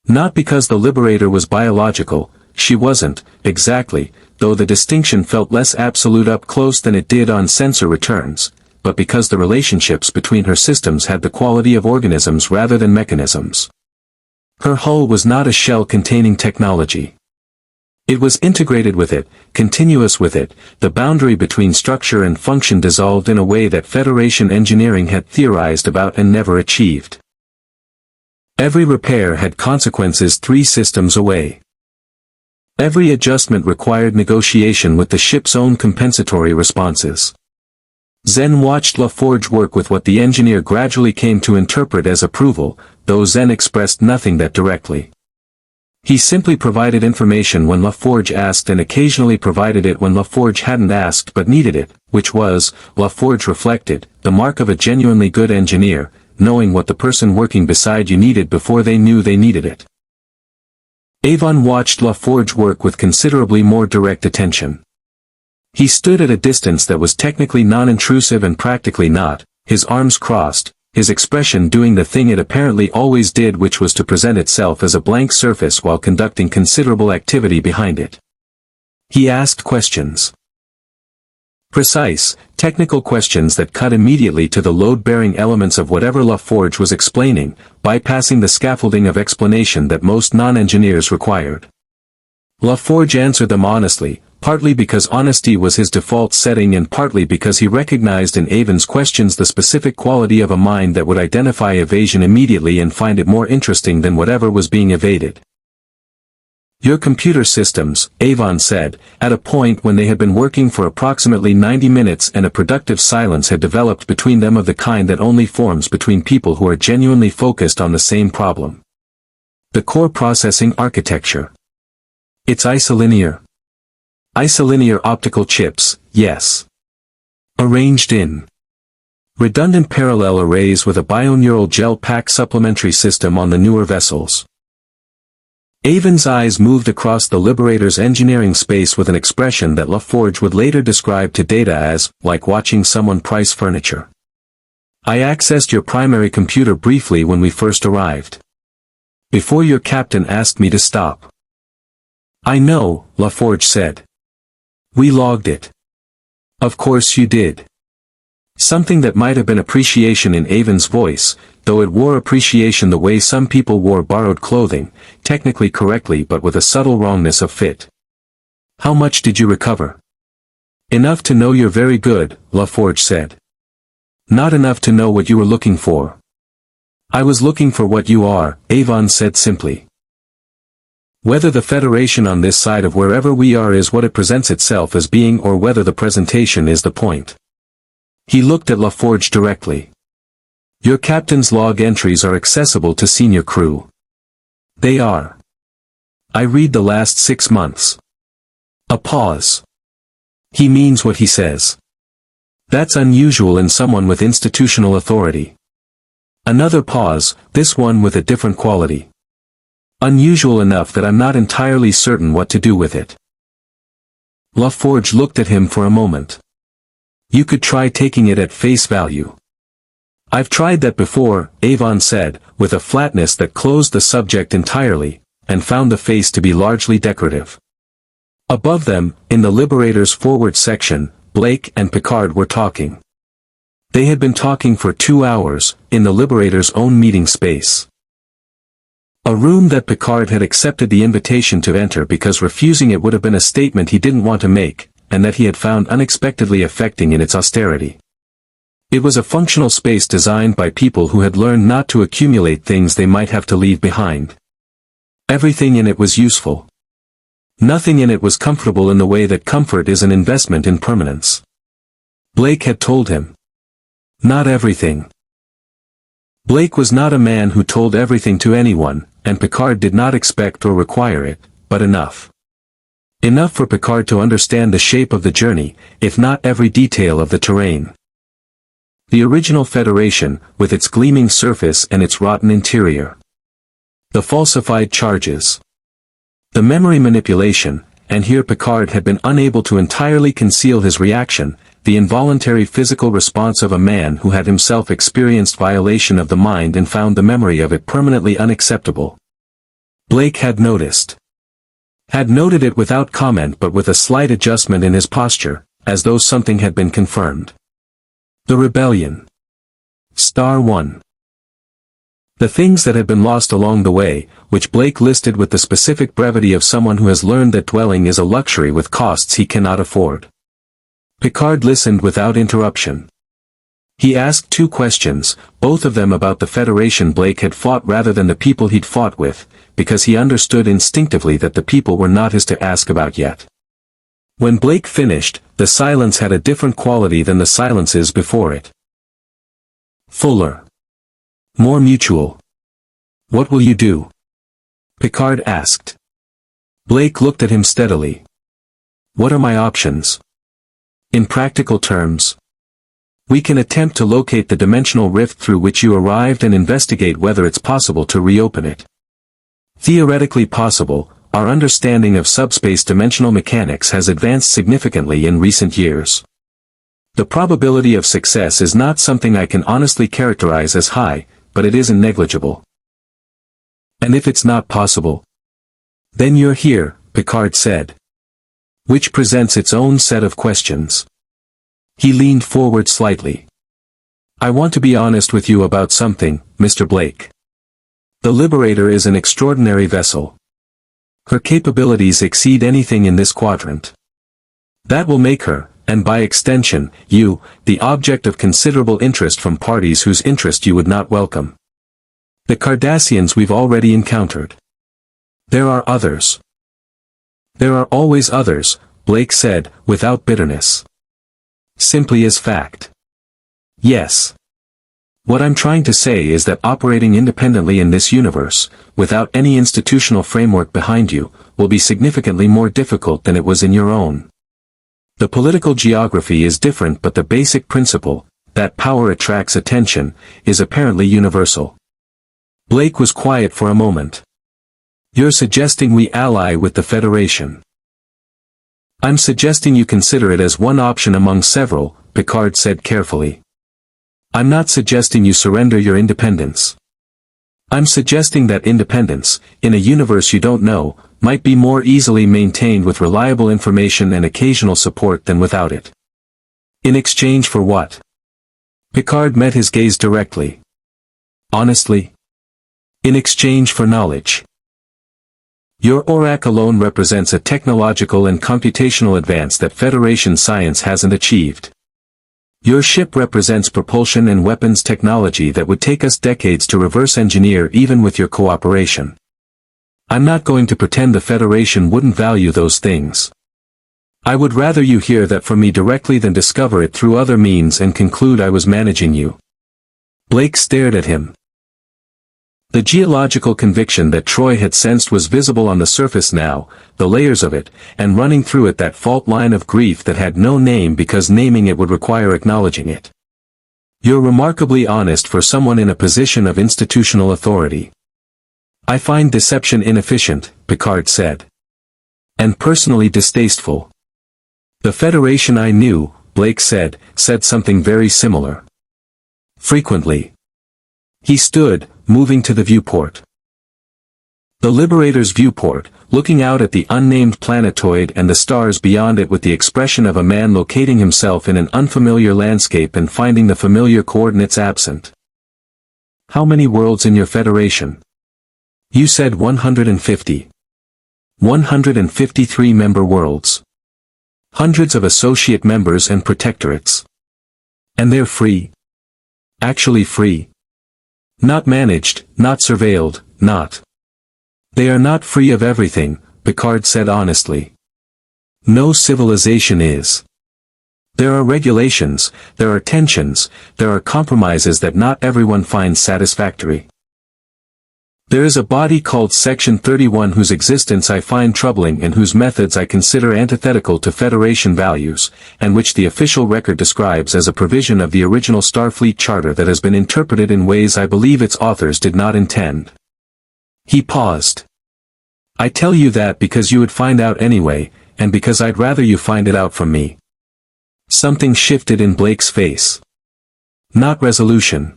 Not because the Liberator was biological, she wasn't, exactly, though the distinction felt less absolute up close than it did on sensor returns, but because the relationships between her systems had the quality of organisms rather than mechanisms. Her hull was not a shell containing technology. It was integrated with it, continuous with it, the boundary between structure and function dissolved in a way that Federation engineering had theorized about and never achieved. Every repair had consequences 3 systems away. Every adjustment required negotiation with the ship's own compensatory responses. Zen watched LaForge work with what the engineer gradually came to interpret as approval, though Zen expressed nothing that directly. He simply provided information when LaForge asked and occasionally provided it when LaForge hadn't asked but needed it, which was, LaForge reflected, the mark of a genuinely good engineer, knowing what the person working beside you needed before they knew they needed it. Avon watched LaForge work with considerably more direct attention. He stood at a distance that was technically non-intrusive and practically not, his arms crossed, his expression doing the thing it apparently always did, which was to present itself as a blank surface while conducting considerable activity behind it. He asked questions. Precise, technical questions that cut immediately to the load-bearing elements of whatever LaForge was explaining, bypassing the scaffolding of explanation that most non-engineers required. LaForge answered them honestly, partly because honesty was his default setting and partly because he recognized in Avon's questions the specific quality of a mind that would identify evasion immediately and find it more interesting than whatever was being evaded. Your computer systems, Avon said, at a point when they had been working for approximately 90 minutes and a productive silence had developed between them of the kind that only forms between people who are genuinely focused on the same problem. The core processing architecture. It's isolinear. Isolinear optical chips, yes. Arranged in redundant parallel arrays with a bioneural gel pack supplementary system on the newer vessels. Avon's eyes moved across the Liberator's engineering space with an expression that LaForge would later describe to Data as, like watching someone price furniture. I accessed your primary computer briefly when we first arrived. Before your captain asked me to stop. I know, LaForge said. We logged it. Of course you did. Something that might have been appreciation in Avon's voice, though it wore appreciation the way some people wore borrowed clothing, technically correctly but with a subtle wrongness of fit. How much did you recover? Enough to know you're very good, LaForge said. Not enough to know what you were looking for. I was looking for what you are, Avon said simply. Whether the Federation on this side of wherever we are is what it presents itself as being or whether the presentation is the point. He looked at LaForge directly. Your captain's log entries are accessible to senior crew. They are. I read the last 6 months. A pause. He means what he says. That's unusual in someone with institutional authority. Another pause, this one with a different quality. Unusual enough that I'm not entirely certain what to do with it. LaForge looked at him for a moment. You could try taking it at face value. I've tried that before, Avon said, with a flatness that closed the subject entirely, and found the face to be largely decorative. Above them, in the Liberator's forward section, Blake and Picard were talking. They had been talking for 2 hours, in the Liberator's own meeting space. A room that Picard had accepted the invitation to enter because refusing it would have been a statement he didn't want to make, and that he had found unexpectedly affecting in its austerity. It was a functional space designed by people who had learned not to accumulate things they might have to leave behind. Everything in it was useful. Nothing in it was comfortable in the way that comfort is an investment in permanence. Blake had told him. Not everything. Blake was not a man who told everything to anyone, and Picard did not expect or require it, but enough. Enough for Picard to understand the shape of the journey, if not every detail of the terrain. The original Federation, with its gleaming surface and its rotten interior. The falsified charges. The memory manipulation, and here Picard had been unable to entirely conceal his reaction, the involuntary physical response of a man who had himself experienced violation of the mind and found the memory of it permanently unacceptable. Blake had noticed. Had noted it without comment but with a slight adjustment in his posture, as though something had been confirmed. The rebellion. Star 1. The things that had been lost along the way, which Blake listed with the specific brevity of someone who has learned that dwelling is a luxury with costs he cannot afford. Picard listened without interruption. He asked 2 questions, both of them about the Federation Blake had fought rather than the people he'd fought with, because he understood instinctively that the people were not his to ask about yet. When Blake finished, the silence had a different quality than the silences before it. Fuller. More mutual. What will you do? Picard asked. Blake looked at him steadily. What are my options? In practical terms, we can attempt to locate the dimensional rift through which you arrived and investigate whether it's possible to reopen it. Theoretically possible, our understanding of subspace dimensional mechanics has advanced significantly in recent years. The probability of success is not something I can honestly characterize as high, but it isn't negligible. And if it's not possible? Then you're here, Picard said. Which presents its own set of questions. He leaned forward slightly. I want to be honest with you about something, Mr. Blake. The Liberator is an extraordinary vessel. Her capabilities exceed anything in this quadrant. That will make her, and by extension, you, the object of considerable interest from parties whose interest you would not welcome. The Cardassians we've already encountered. There are others. There are always others, Blake said, without bitterness. Simply as fact. Yes. What I'm trying to say is that operating independently in this universe, without any institutional framework behind you, will be significantly more difficult than it was in your own. The political geography is different, but the basic principle, that power attracts attention, is apparently universal. Blake was quiet for a moment. You're suggesting we ally with the Federation. I'm suggesting you consider it as one option among several, Picard said carefully. I'm not suggesting you surrender your independence. I'm suggesting that independence, in a universe you don't know, might be more easily maintained with reliable information and occasional support than without it. In exchange for what? Picard met his gaze directly. Honestly? In exchange for knowledge. Your Orac alone represents a technological and computational advance that Federation science hasn't achieved. Your ship represents propulsion and weapons technology that would take us decades to reverse engineer even with your cooperation. I'm not going to pretend the Federation wouldn't value those things. I would rather you hear that from me directly than discover it through other means and conclude I was managing you. Blake stared at him. The geological conviction that Troy had sensed was visible on the surface now, the layers of it, and running through it that fault line of grief that had no name because naming it would require acknowledging it. You're remarkably honest for someone in a position of institutional authority. I find deception inefficient, Picard said. And personally distasteful. The Federation I knew, Blake said something very similar. Frequently. He stood, moving to the viewport. The Liberator's viewport, looking out at the unnamed planetoid and the stars beyond it with the expression of a man locating himself in an unfamiliar landscape and finding the familiar coordinates absent. How many worlds in your Federation? You said 150. 153 member worlds. Hundreds of associate members and protectorates. And they're free. Actually free. Not managed, not surveilled, not. They are not free of everything, Picard said honestly. No civilization is. There are regulations, there are tensions, there are compromises that not everyone finds satisfactory. There is a body called Section 31 whose existence I find troubling and whose methods I consider antithetical to Federation values, and which the official record describes as a provision of the original Starfleet Charter that has been interpreted in ways I believe its authors did not intend. He paused. I tell you that because you would find out anyway, and because I'd rather you find it out from me. Something shifted in Blake's face. Not resolution.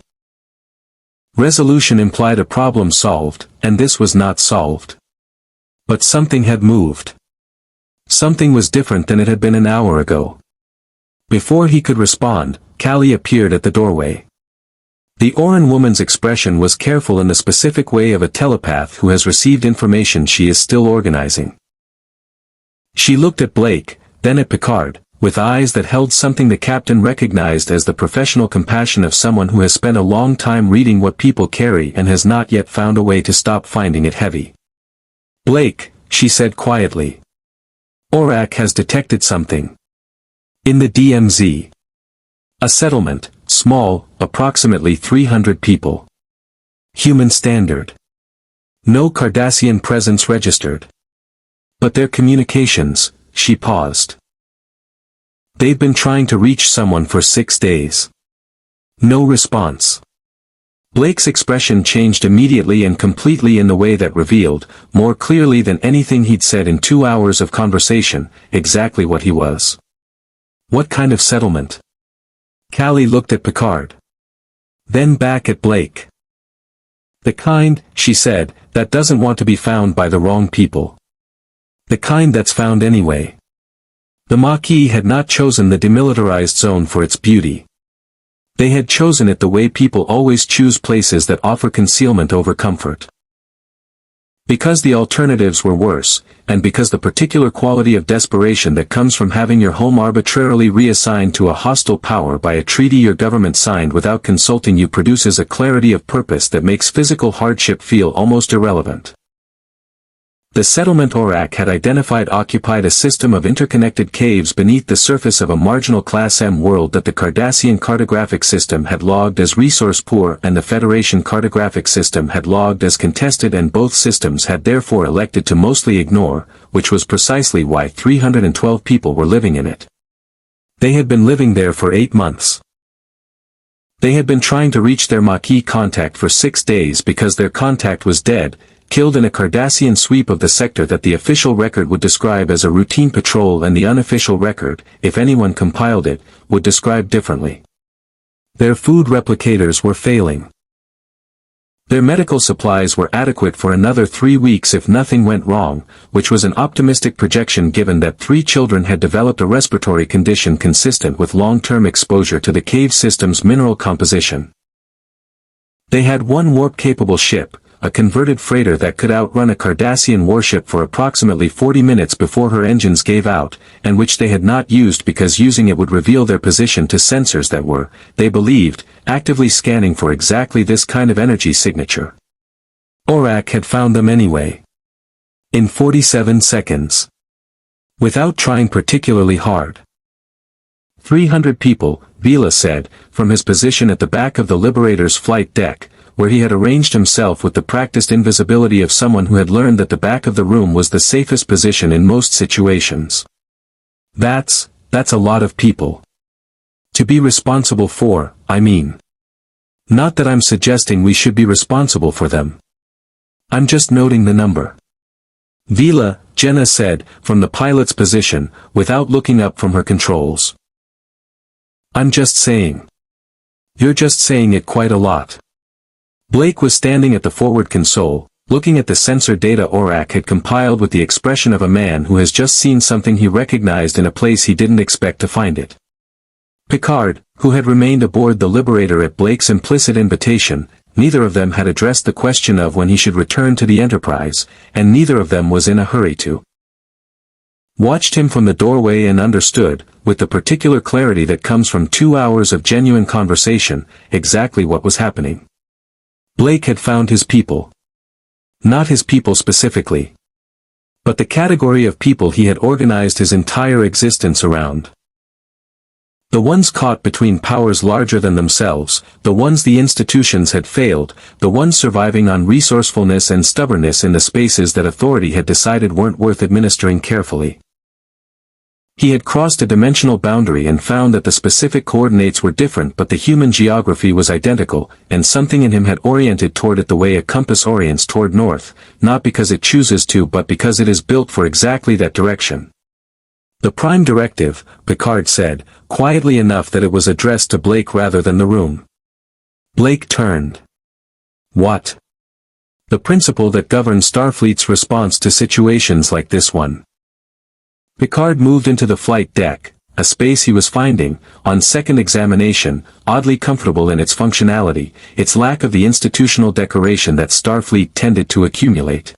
Resolution implied a problem solved, and this was not solved. But something had moved. Something was different than it had been an hour ago. Before he could respond, Callie appeared at the doorway. The Oran woman's expression was careful in the specific way of a telepath who has received information she is still organizing. She looked at Blake, then at Picard, with eyes that held something the captain recognized as the professional compassion of someone who has spent a long time reading what people carry and has not yet found a way to stop finding it heavy. "Blake," she said quietly. "Orac has detected something. In the DMZ. A settlement, small, approximately 300 people. Human standard. No Cardassian presence registered. But their communications," she paused. "They've been trying to reach someone for 6 days. No response." Blake's expression changed immediately and completely in the way that revealed, more clearly than anything he'd said in 2 hours of conversation, exactly what he was. "What kind of settlement?" Callie looked at Picard. Then back at Blake. "The kind," she said, "that doesn't want to be found by the wrong people. The kind that's found anyway." The Maquis had not chosen the demilitarized zone for its beauty. They had chosen it the way people always choose places that offer concealment over comfort. Because the alternatives were worse, and because the particular quality of desperation that comes from having your home arbitrarily reassigned to a hostile power by a treaty your government signed without consulting you produces a clarity of purpose that makes physical hardship feel almost irrelevant. The settlement Orac had identified occupied a system of interconnected caves beneath the surface of a marginal Class M world that the Cardassian cartographic system had logged as resource poor and the Federation cartographic system had logged as contested, and both systems had therefore elected to mostly ignore, which was precisely why 312 people were living in it. They had been living there for 8 months. They had been trying to reach their Maquis contact for 6 days because their contact was dead, killed in a Cardassian sweep of the sector that the official record would describe as a routine patrol and the unofficial record, if anyone compiled it, would describe differently. Their food replicators were failing. Their medical supplies were adequate for another 3 weeks if nothing went wrong, which was an optimistic projection given that 3 children had developed a respiratory condition consistent with long-term exposure to the cave system's mineral composition. They had one warp-capable ship, a converted freighter that could outrun a Cardassian warship for approximately 40 minutes before her engines gave out, and which they had not used because using it would reveal their position to sensors that were, they believed, actively scanning for exactly this kind of energy signature. Orac had found them anyway. In 47 seconds. Without trying particularly hard. 300 people, Vila said, from his position at the back of the Liberator's flight deck, where he had arranged himself with the practiced invisibility of someone who had learned that the back of the room was the safest position in most situations. That's a lot of people. To be responsible for, I mean. Not that I'm suggesting we should be responsible for them. I'm just noting the number. Vila, Jenna said, from the pilot's position, without looking up from her controls. I'm just saying. You're just saying it quite a lot. Blake was standing at the forward console, looking at the sensor data Orac had compiled with the expression of a man who has just seen something he recognized in a place he didn't expect to find it. Picard, who had remained aboard the Liberator at Blake's implicit invitation, neither of them had addressed the question of when he should return to the Enterprise, and neither of them was in a hurry to. Watched him from the doorway and understood, with the particular clarity that comes from 2 hours of genuine conversation, exactly what was happening. Blake had found his people. Not his people specifically. But the category of people he had organized his entire existence around. The ones caught between powers larger than themselves, the ones the institutions had failed, the ones surviving on resourcefulness and stubbornness in the spaces that authority had decided weren't worth administering carefully. He had crossed a dimensional boundary and found that the specific coordinates were different but the human geography was identical, and something in him had oriented toward it the way a compass orients toward north, not because it chooses to but because it is built for exactly that direction. The prime directive, Picard said, quietly enough that it was addressed to Blake rather than the room. Blake turned. What? The principle that governs Starfleet's response to situations like this one. Picard moved into the flight deck, a space he was finding, on second examination, oddly comfortable in its functionality, its lack of the institutional decoration that Starfleet tended to accumulate.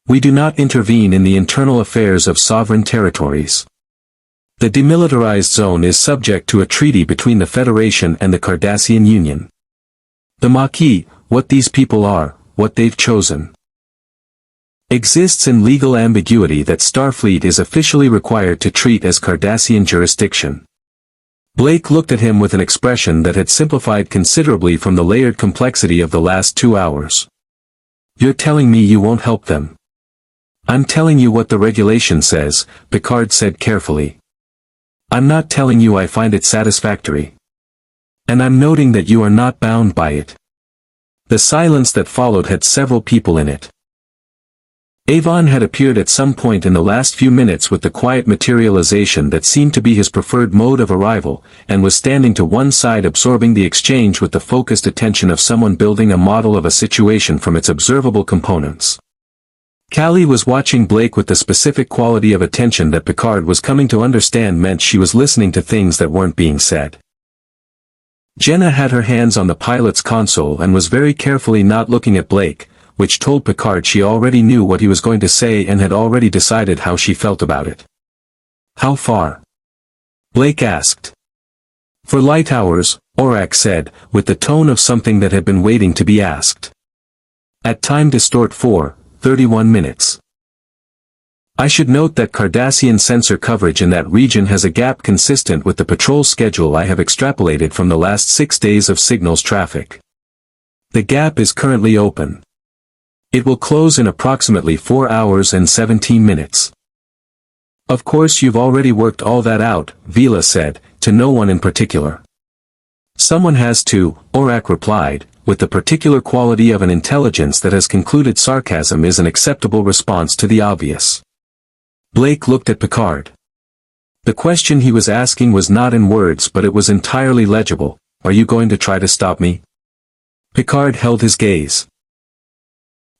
We do not intervene in the internal affairs of sovereign territories. The Demilitarized Zone is subject to a treaty between the Federation and the Cardassian Union. The Maquis, what these people are, what they've chosen, exists in legal ambiguity that Starfleet is officially required to treat as Cardassian jurisdiction. Blake looked at him with an expression that had simplified considerably from the layered complexity of the last 2 hours. You're telling me you won't help them? I'm telling you what the regulation says, Picard said carefully. I'm not telling you I find it satisfactory. And I'm noting that you are not bound by it. The silence that followed had several people in it. Avon had appeared at some point in the last few minutes with the quiet materialization that seemed to be his preferred mode of arrival, and was standing to one side absorbing the exchange with the focused attention of someone building a model of a situation from its observable components. Callie was watching Blake with the specific quality of attention that Picard was coming to understand meant she was listening to things that weren't being said. Jenna had her hands on the pilot's console and was very carefully not looking at Blake, which told Picard she already knew what he was going to say and had already decided how she felt about it. How far? Blake asked. For light hours, Orac said, with the tone of something that had been waiting to be asked. At time distort 4:31 minutes. I should note that Cardassian sensor coverage in that region has a gap consistent with the patrol schedule I have extrapolated from the last 6 days of signals traffic. The gap is currently open. It will close in approximately 4 hours and 17 minutes. Of course you've already worked all that out, Vila said, to no one in particular. Someone has to, Orac replied, with the particular quality of an intelligence that has concluded sarcasm is an acceptable response to the obvious. Blake looked at Picard. The question he was asking was not in words but it was entirely legible. Are you going to try to stop me? Picard held his gaze.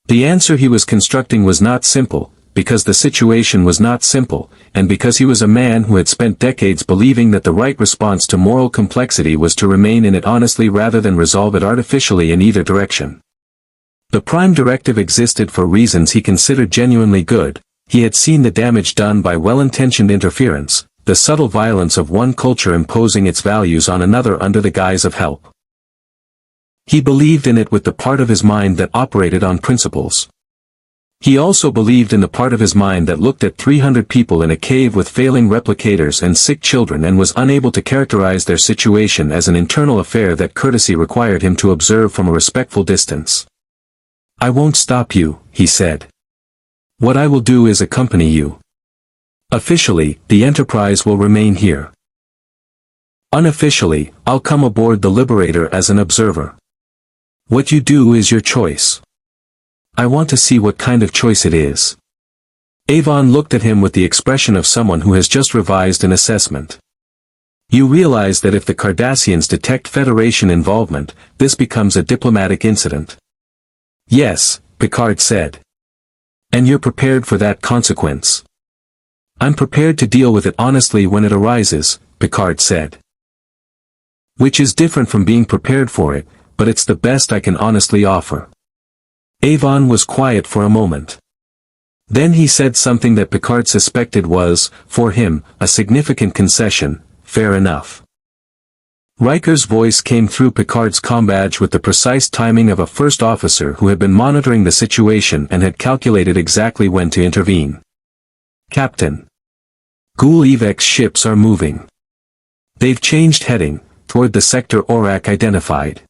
The answer he was constructing was not simple, because the situation was not simple, and because he was a man who had spent decades believing that the right response to moral complexity was to remain in it honestly rather than resolve it artificially in either direction. The prime directive existed for reasons he considered genuinely good. He had seen the damage done by well-intentioned interference, the subtle violence of one culture imposing its values on another under the guise of help. He believed in it with the part of his mind that operated on principles. He also believed in the part of his mind that looked at 300 people in a cave with failing replicators and sick children and was unable to characterize their situation as an internal affair that courtesy required him to observe from a respectful distance. I won't stop you, he said. What I will do is accompany you. Officially, the Enterprise will remain here. Unofficially, I'll come aboard the Liberator as an observer. What you do is your choice. I want to see what kind of choice it is. Avon looked at him with the expression of someone who has just revised an assessment. You realize that if the Cardassians detect Federation involvement, this becomes a diplomatic incident. Yes, Picard said. And you're prepared for that consequence. I'm prepared to deal with it honestly when it arises, Picard said. Which is different from being prepared for it, but it's the best I can honestly offer. Avon was quiet for a moment. Then he said something that Picard suspected was, for him, a significant concession. Fair enough. Riker's voice came through Picard's combadge with the precise timing of a first officer who had been monitoring the situation and had calculated exactly when to intervene. Captain. Ghoul evac ships are moving. They've changed heading, toward the sector Orac identified.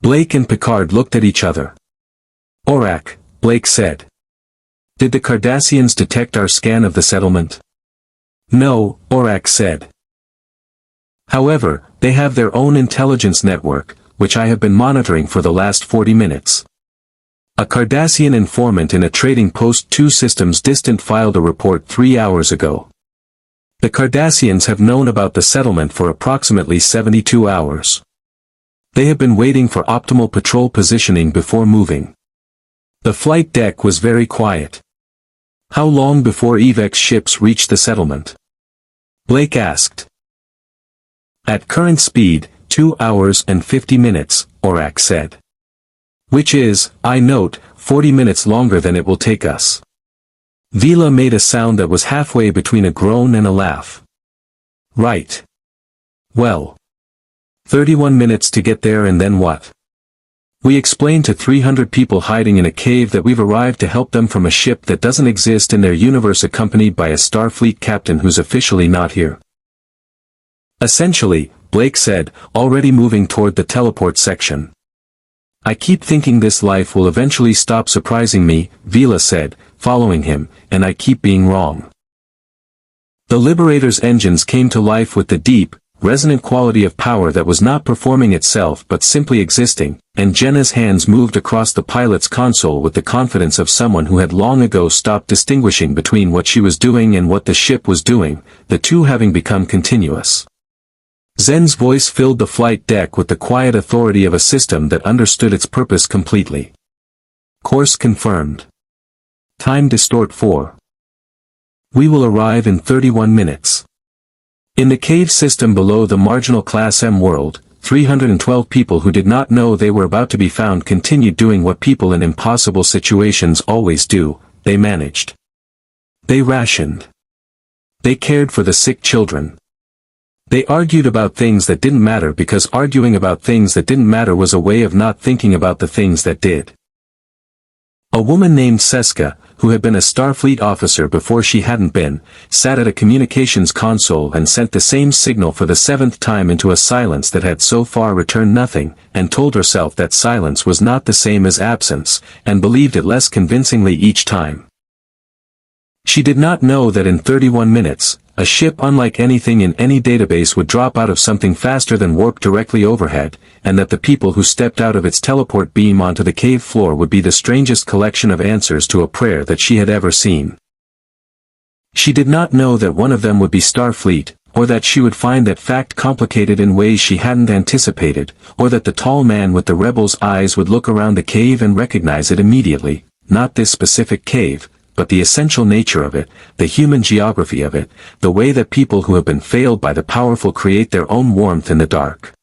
Blake and Picard looked at each other. Orac, Blake said. Did the Cardassians detect our scan of the settlement? No, Orac said. However, they have their own intelligence network, which I have been monitoring for the last 40 minutes. A Cardassian informant in a trading post 2 systems distant filed a report 3 hours ago. The Cardassians have known about the settlement for approximately 72 hours. They have been waiting for optimal patrol positioning before moving. The flight deck was very quiet. How long before evac ships reach the settlement? Blake asked. At current speed, 2 hours and 50 minutes, Orac said. Which is, I note, 40 minutes longer than it will take us. Vila made a sound that was halfway between a groan and a laugh. Right. Well. 31 minutes to get there and then what? We explained to 300 people hiding in a cave that we've arrived to help them from a ship that doesn't exist in their universe accompanied by a Starfleet captain who's officially not here. Essentially, Blake said, already moving toward the teleport section. I keep thinking this life will eventually stop surprising me, Vila said, following him, and I keep being wrong. The Liberator's engines came to life with the deep, resonant quality of power that was not performing itself but simply existing, and Jenna's hands moved across the pilot's console with the confidence of someone who had long ago stopped distinguishing between what she was doing and what the ship was doing, the two having become continuous. Zen's voice filled the flight deck with the quiet authority of a system that understood its purpose completely. Course confirmed. Time distort 4. We will arrive in 31 minutes. In the cave system below the marginal Class M world, 312 people who did not know they were about to be found continued doing what people in impossible situations always do, they managed. They rationed. They cared for the sick children. They argued about things that didn't matter because arguing about things that didn't matter was a way of not thinking about the things that did. A woman named Seska, who had been a Starfleet officer before she hadn't been, sat at a communications console and sent the same signal for the 7th time into a silence that had so far returned nothing, and told herself that silence was not the same as absence, and believed it less convincingly each time. She did not know that in 31 minutes, a ship unlike anything in any database would drop out of something faster than warp directly overhead, and that the people who stepped out of its teleport beam onto the cave floor would be the strangest collection of answers to a prayer that she had ever seen. She did not know that one of them would be Starfleet, or that she would find that fact complicated in ways she hadn't anticipated, or that the tall man with the rebel's eyes would look around the cave and recognize it immediately, not this specific cave, but the essential nature of it, the human geography of it, the way that people who have been failed by the powerful create their own warmth in the dark.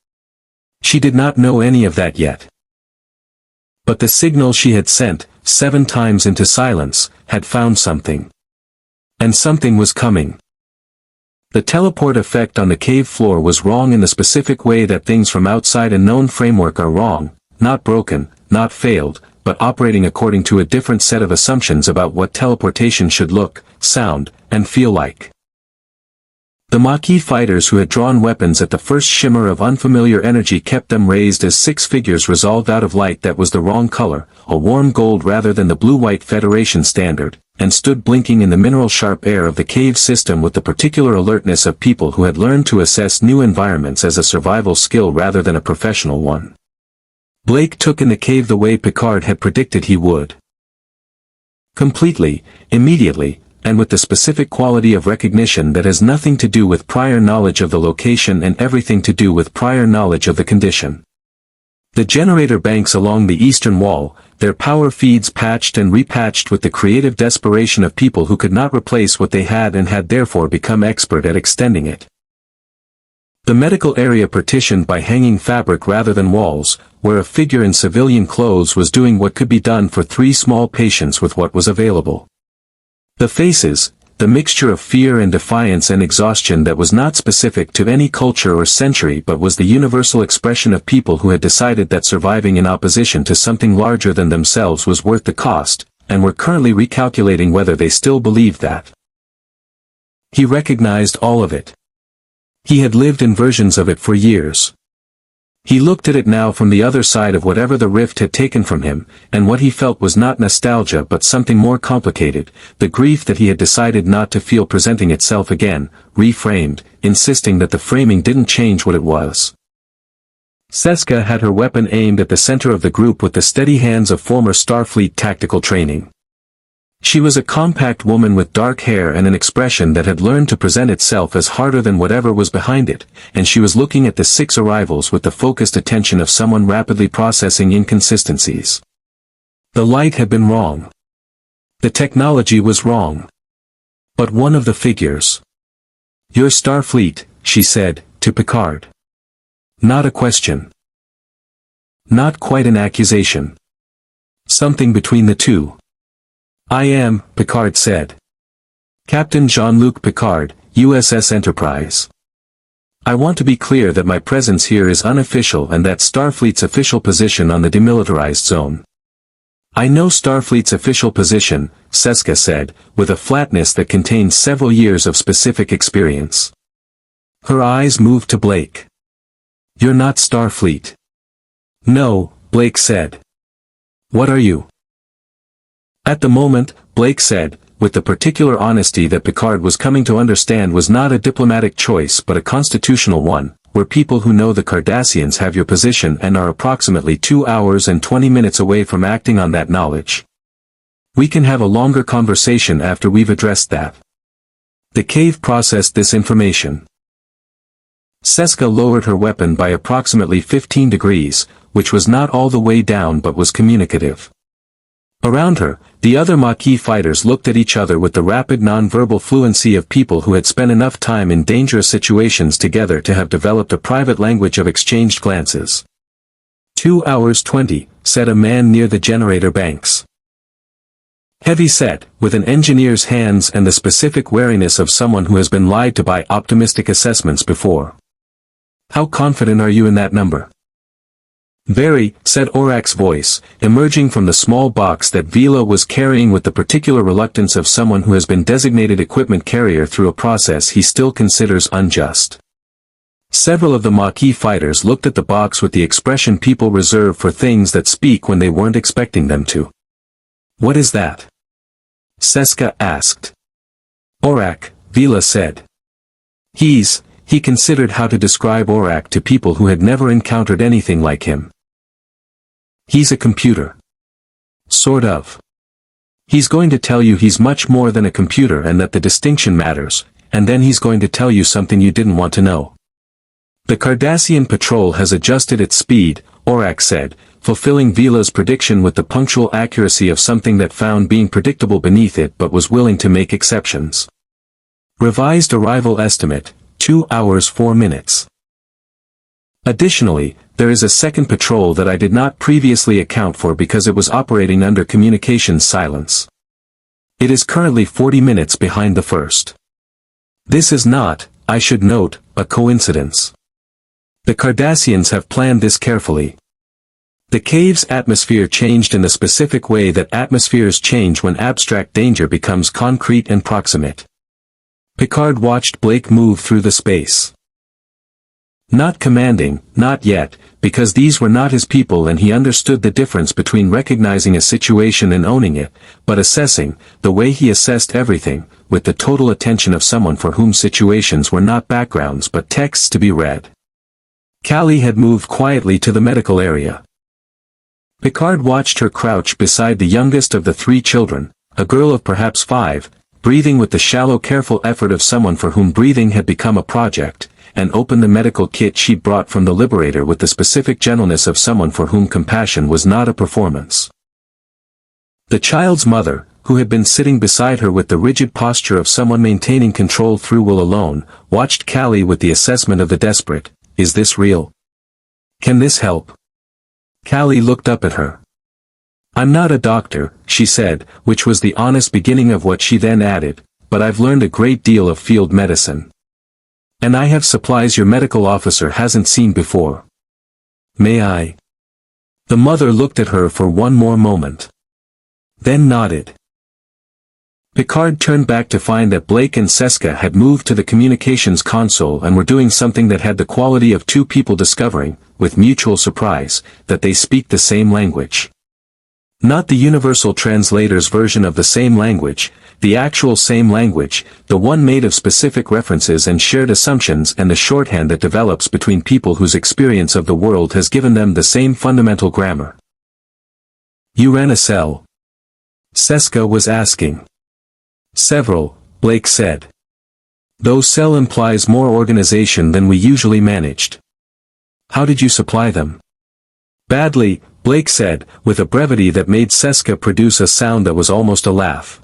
She did not know any of that yet. But the signal she had sent, 7 times into silence, had found something. And something was coming. The teleport effect on the cave floor was wrong in the specific way that things from outside a known framework are wrong, not broken, not failed, but operating according to a different set of assumptions about what teleportation should look, sound, and feel like. The Maquis fighters who had drawn weapons at the first shimmer of unfamiliar energy kept them raised as 6 figures resolved out of light that was the wrong color, a warm gold rather than the blue-white Federation standard, and stood blinking in the mineral-sharp air of the cave system with the particular alertness of people who had learned to assess new environments as a survival skill rather than a professional one. Blake took in the cave the way Picard had predicted he would. Completely, immediately, and with the specific quality of recognition that has nothing to do with prior knowledge of the location and everything to do with prior knowledge of the condition. The generator banks along the eastern wall, their power feeds patched and repatched with the creative desperation of people who could not replace what they had and had therefore become expert at extending it. The medical area partitioned by hanging fabric rather than walls, where a figure in civilian clothes was doing what could be done for 3 small patients with what was available. The faces, the mixture of fear and defiance and exhaustion that was not specific to any culture or century but was the universal expression of people who had decided that surviving in opposition to something larger than themselves was worth the cost, and were currently recalculating whether they still believed that. He recognized all of it. He had lived in versions of it for years. He looked at it now from the other side of whatever the rift had taken from him, and what he felt was not nostalgia but something more complicated, the grief that he had decided not to feel presenting itself again, reframed, insisting that the framing didn't change what it was. Seska had her weapon aimed at the center of the group with the steady hands of former Starfleet tactical training. She was a compact woman with dark hair and an expression that had learned to present itself as harder than whatever was behind it, and she was looking at the 6 arrivals with the focused attention of someone rapidly processing inconsistencies. The light had been wrong. The technology was wrong. But one of the figures. Your Starfleet, she said, to Picard. Not a question. Not quite an accusation. Something between the two. I am, Picard said. Captain Jean-Luc Picard, USS Enterprise. I want to be clear that my presence here is unofficial and that Starfleet's official position on the Demilitarized Zone. I know Starfleet's official position, Seska said, with a flatness that contained several years of specific experience. Her eyes moved to Blake. You're not Starfleet. No, Blake said. What are you? At the moment, Blake said, with the particular honesty that Picard was coming to understand was not a diplomatic choice but a constitutional one, we're people who know the Cardassians have your position and are approximately 2 hours and 20 minutes away from acting on that knowledge. We can have a longer conversation after we've addressed that. The cave processed this information. Seska lowered her weapon by approximately 15 degrees, which was not all the way down but was communicative. Around her, the other Maquis fighters looked at each other with the rapid non-verbal fluency of people who had spent enough time in dangerous situations together to have developed a private language of exchanged glances. 2 hours 20, said a man near the generator banks. Heavy set, with an engineer's hands and the specific wariness of someone who has been lied to by optimistic assessments before. How confident are you in that number? Very, said Orac's voice, emerging from the small box that Vila was carrying with the particular reluctance of someone who has been designated equipment carrier through a process he still considers unjust. Several of the Maquis fighters looked at the box with the expression people reserve for things that speak when they weren't expecting them to. What is that? Seska asked. Orac, Vila said. He considered how to describe Orac to people who had never encountered anything like him. He's a computer. Sort of. He's going to tell you he's much more than a computer and that the distinction matters, and then he's going to tell you something you didn't want to know. The Cardassian patrol has adjusted its speed, Orac said, fulfilling Vila's prediction with the punctual accuracy of something that found being predictable beneath it but was willing to make exceptions. Revised arrival estimate, 2 hours 4 minutes. Additionally, there is a second patrol that I did not previously account for because it was operating under communications silence. It is currently 40 minutes behind the first. This is not, I should note, a coincidence. The Cardassians have planned this carefully. The cave's atmosphere changed in the specific way that atmospheres change when abstract danger becomes concrete and proximate. Picard watched Blake move through the space. Not commanding, not yet, because these were not his people and he understood the difference between recognizing a situation and owning it, but assessing, the way he assessed everything, with the total attention of someone for whom situations were not backgrounds but texts to be read. Callie had moved quietly to the medical area. Picard watched her crouch beside the youngest of the 3 children, a girl of perhaps 5, breathing with the shallow careful effort of someone for whom breathing had become a project, and open the medical kit she'd brought from the Liberator with the specific gentleness of someone for whom compassion was not a performance. The child's mother, who had been sitting beside her with the rigid posture of someone maintaining control through will alone, watched Callie with the assessment of the desperate, is this real? Can this help? Callie looked up at her. I'm not a doctor, she said, which was the honest beginning of what she then added, but I've learned a great deal of field medicine. And I have supplies your medical officer hasn't seen before. May I? The mother looked at her for one more moment. Then nodded. Picard turned back to find that Blake and Seska had moved to the communications console and were doing something that had the quality of 2 people discovering, with mutual surprise, that they speak the same language. Not the universal translator's version of the same language, the actual same language, the one made of specific references and shared assumptions and the shorthand that develops between people whose experience of the world has given them the same fundamental grammar. You ran a cell? Seska was asking. Several, Blake said. Though cell implies more organization than we usually managed. How did you supply them? Badly, Blake said, with a brevity that made Seska produce a sound that was almost a laugh.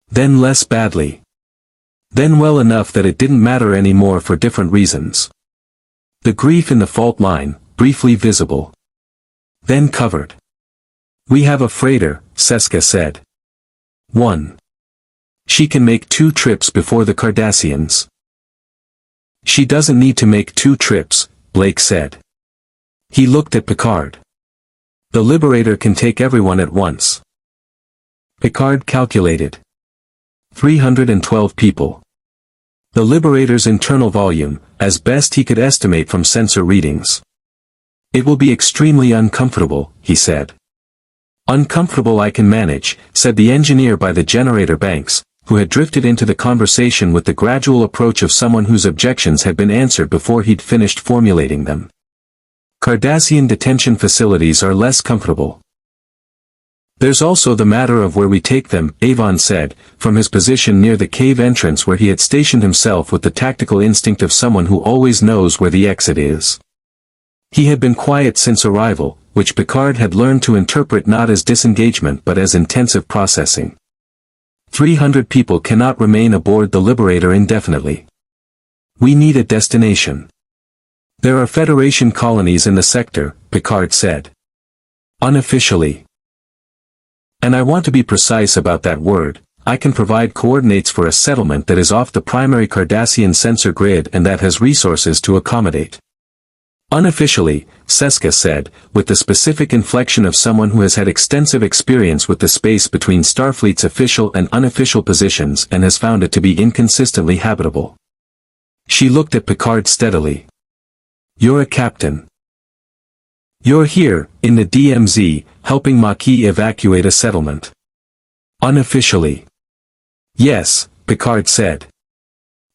Then less badly. Then well enough that it didn't matter anymore for different reasons. The grief in the fault line, briefly visible. Then covered. We have a freighter, Seska said. 1. She can make 2 trips before the Cardassians. She doesn't need to make 2 trips, Blake said. He looked at Picard. The Liberator can take everyone at once. Picard calculated. 312 people. The Liberator's internal volume, as best he could estimate from sensor readings. It will be extremely uncomfortable, he said. Uncomfortable I can manage, said the engineer by the generator banks, who had drifted into the conversation with the gradual approach of someone whose objections had been answered before he'd finished formulating them. Cardassian detention facilities are less comfortable. There's also the matter of where we take them, Avon said, from his position near the cave entrance where he had stationed himself with the tactical instinct of someone who always knows where the exit is. He had been quiet since arrival, which Picard had learned to interpret not as disengagement but as intensive processing. 300 people cannot remain aboard the Liberator indefinitely. We need a destination. There are Federation colonies in the sector, Picard said. Unofficially. And I want to be precise about that word. I can provide coordinates for a settlement that is off the primary Cardassian sensor grid and that has resources to accommodate. Unofficially, Seska said, with the specific inflection of someone who has had extensive experience with the space between Starfleet's official and unofficial positions and has found it to be inconsistently habitable. She looked at Picard steadily. You're a captain. You're here, in the DMZ, helping Maquis evacuate a settlement. Unofficially. Yes, Picard said.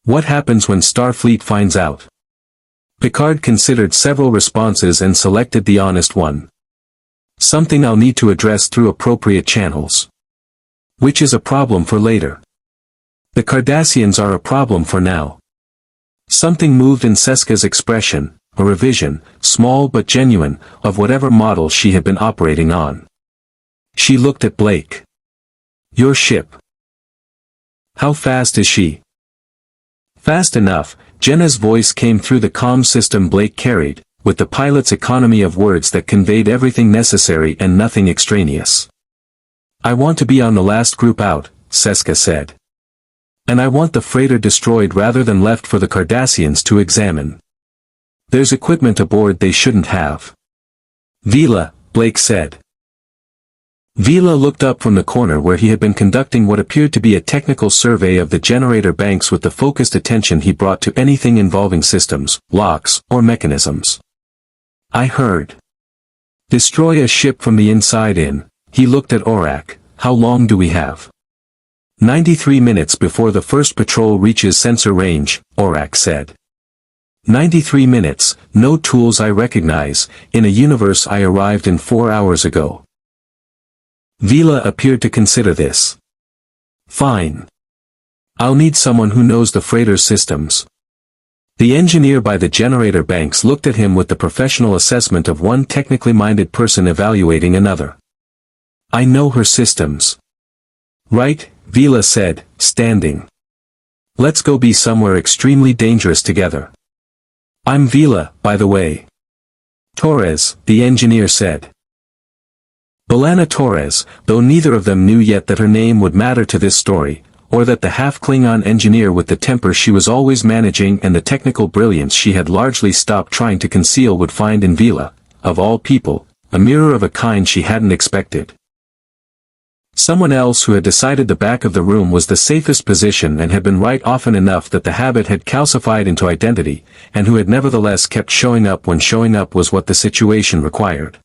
What happens when Starfleet finds out? Picard considered several responses and selected the honest one. Something I'll need to address through appropriate channels. Which is a problem for later. The Cardassians are a problem for now. Something moved in Seska's expression, a revision, small but genuine, of whatever model she had been operating on. She looked at Blake. Your ship. How fast is she? Fast enough, Jenna's voice came through the comm system Blake carried, with the pilot's economy of words that conveyed everything necessary and nothing extraneous. I want to be on the last group out, Seska said. And I want the freighter destroyed rather than left for the Cardassians to examine. There's equipment aboard they shouldn't have. Vila, Blake said. Vila looked up from the corner where he had been conducting what appeared to be a technical survey of the generator banks with the focused attention he brought to anything involving systems, locks, or mechanisms. I heard. Destroy a ship from the inside in. He looked at Orac. How long do we have? 93 minutes before the first patrol reaches sensor range, Orac said. 93 minutes, no tools I recognize, in a universe I arrived in 4 hours ago. Vila appeared to consider this. Fine. I'll need someone who knows the freighter's systems. The engineer by the generator banks looked at him with the professional assessment of one technically minded person evaluating another. I know her systems. Right, Vila said, standing. Let's go be somewhere extremely dangerous together. I'm Vila, by the way. Torres, the engineer said. B'Elanna Torres, though neither of them knew yet that her name would matter to this story, or that the half-Klingon engineer with the temper she was always managing and the technical brilliance she had largely stopped trying to conceal would find in Vila, of all people, a mirror of a kind she hadn't expected. Someone else who had decided the back of the room was the safest position and had been right often enough that the habit had calcified into identity, and who had nevertheless kept showing up when showing up was what the situation required.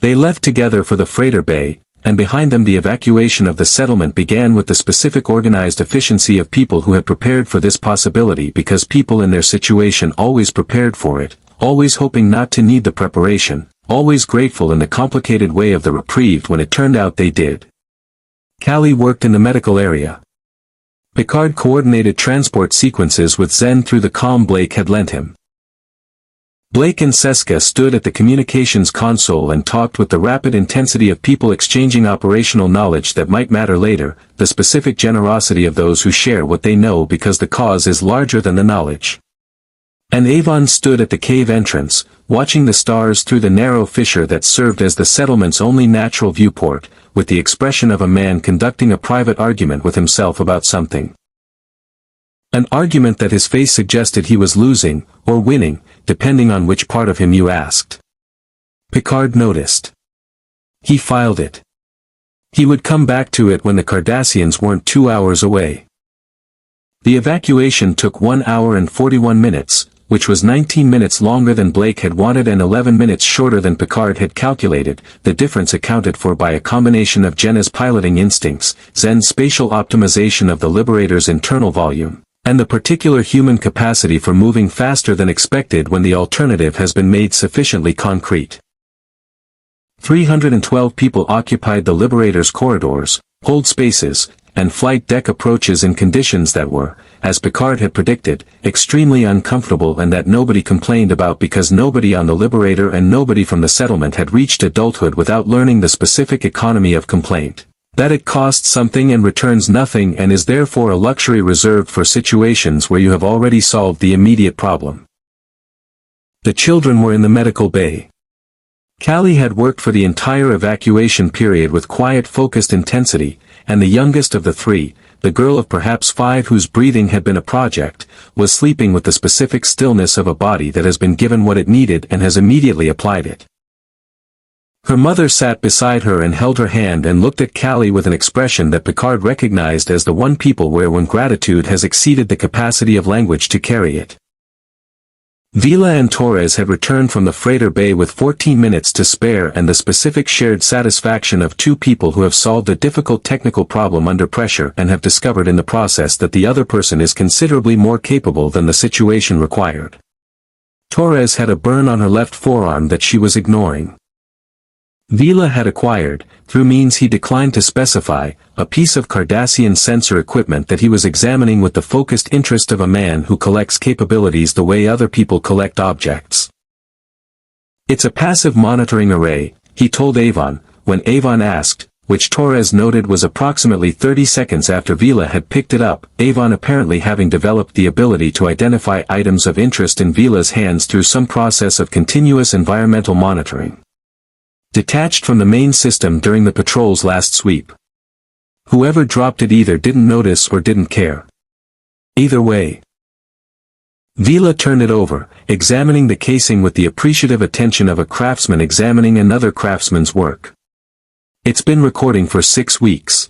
They left together for the freighter bay, and behind them the evacuation of the settlement began with the specific organized efficiency of people who had prepared for this possibility because people in their situation always prepared for it, always hoping not to need the preparation, always grateful in the complicated way of the reprieve when it turned out they did. Callie worked in the medical area. Picard coordinated transport sequences with Zen through the comm Blake had lent him. Blake and Seska stood at the communications console and talked with the rapid intensity of people exchanging operational knowledge that might matter later, the specific generosity of those who share what they know because the cause is larger than the knowledge. And Avon stood at the cave entrance, watching the stars through the narrow fissure that served as the settlement's only natural viewport, with the expression of a man conducting a private argument with himself about something. An argument that his face suggested he was losing, or winning, depending on which part of him you asked. Picard noticed. He filed it. He would come back to it when the Cardassians weren't 2 hours away. The evacuation took 1 hour and 41 minutes, which was 19 minutes longer than Blake had wanted and 11 minutes shorter than Picard had calculated, the difference accounted for by a combination of Jenna's piloting instincts, Zen's spatial optimization of the Liberator's internal volume, and the particular human capacity for moving faster than expected when the alternative has been made sufficiently concrete. 312 people occupied the Liberator's corridors, hold spaces, and flight deck approaches in conditions that were, as Picard had predicted, extremely uncomfortable and that nobody complained about because nobody on the Liberator and nobody from the settlement had reached adulthood without learning the specific economy of complaint. That it costs something and returns nothing and is therefore a luxury reserved for situations where you have already solved the immediate problem. The children were in the medical bay. Callie had worked for the entire evacuation period with quiet focused intensity, and the youngest of the three, the girl of perhaps 5 whose breathing had been a project, was sleeping with the specific stillness of a body that has been given what it needed and has immediately applied it. Her mother sat beside her and held her hand and looked at Callie with an expression that Picard recognized as the one people wear when gratitude has exceeded the capacity of language to carry it. Vila and Torres had returned from the freighter bay with 14 minutes to spare and the specific shared satisfaction of 2 people who have solved a difficult technical problem under pressure and have discovered in the process that the other person is considerably more capable than the situation required. Torres had a burn on her left forearm that she was ignoring. Vila had acquired, through means he declined to specify, a piece of Cardassian sensor equipment that he was examining with the focused interest of a man who collects capabilities the way other people collect objects. It's a passive monitoring array, he told Avon, when Avon asked, which Torres noted was approximately 30 seconds after Vila had picked it up, Avon apparently having developed the ability to identify items of interest in Vila's hands through some process of continuous environmental monitoring. Detached from the main system during the patrol's last sweep. Whoever dropped it either didn't notice or didn't care. Either way. Vila turned it over, examining the casing with the appreciative attention of a craftsman examining another craftsman's work. It's been recording for 6 weeks.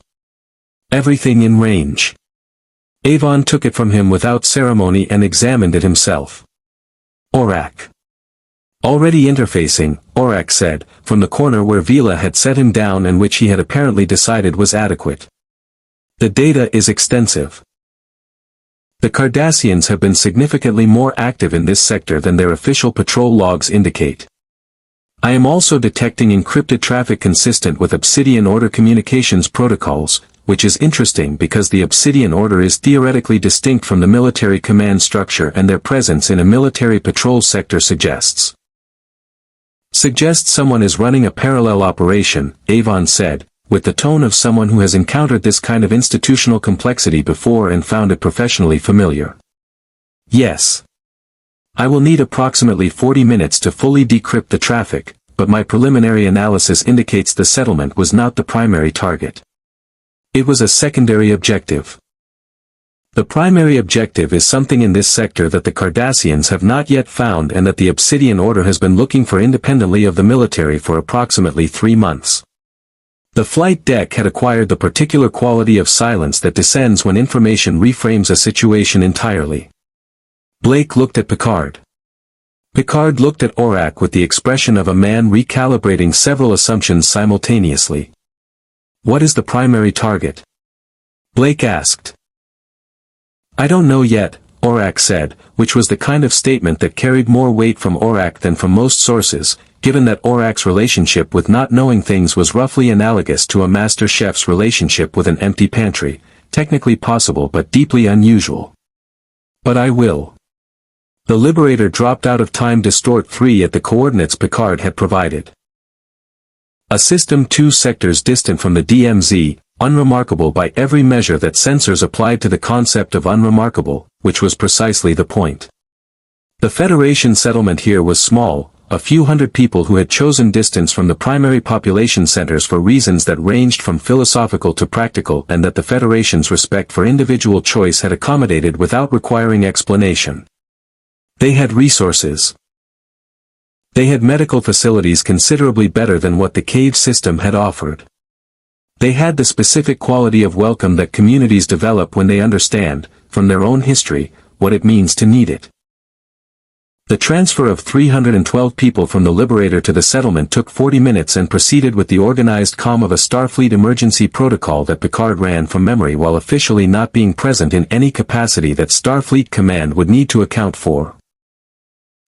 Everything in range. Avon took it from him without ceremony and examined it himself. Orac. Already interfacing, Orac said, from the corner where Vila had set him down and which he had apparently decided was adequate. The data is extensive. The Cardassians have been significantly more active in this sector than their official patrol logs indicate. I am also detecting encrypted traffic consistent with Obsidian Order communications protocols, which is interesting because the Obsidian Order is theoretically distinct from the military command structure and their presence in a military patrol sector suggests someone is running a parallel operation, Avon said, with the tone of someone who has encountered this kind of institutional complexity before and found it professionally familiar. Yes. I will need approximately 40 minutes to fully decrypt the traffic, but my preliminary analysis indicates the settlement was not the primary target. It was a secondary objective. The primary objective is something in this sector that the Cardassians have not yet found and that the Obsidian Order has been looking for independently of the military for approximately 3 months. The flight deck had acquired the particular quality of silence that descends when information reframes a situation entirely. Blake looked at Picard. Picard looked at Orac with the expression of a man recalibrating several assumptions simultaneously. What is the primary target? Blake asked. I don't know yet, Orac said, which was the kind of statement that carried more weight from Orac than from most sources, given that Orac's relationship with not knowing things was roughly analogous to a master chef's relationship with an empty pantry, technically possible but deeply unusual. But I will. The Liberator dropped out of time distort 3 at the coordinates Picard had provided. A system 2 sectors distant from the DMZ, unremarkable by every measure that sensors applied to the concept of unremarkable, which was precisely the point. The Federation settlement here was small, a few hundred people who had chosen distance from the primary population centers for reasons that ranged from philosophical to practical, and that the Federation's respect for individual choice had accommodated without requiring explanation. They had resources. They had medical facilities considerably better than what the cave system had offered. They had the specific quality of welcome that communities develop when they understand, from their own history, what it means to need it. The transfer of 312 people from the Liberator to the settlement took 40 minutes and proceeded with the organized calm of a Starfleet emergency protocol that Picard ran from memory while officially not being present in any capacity that Starfleet Command would need to account for.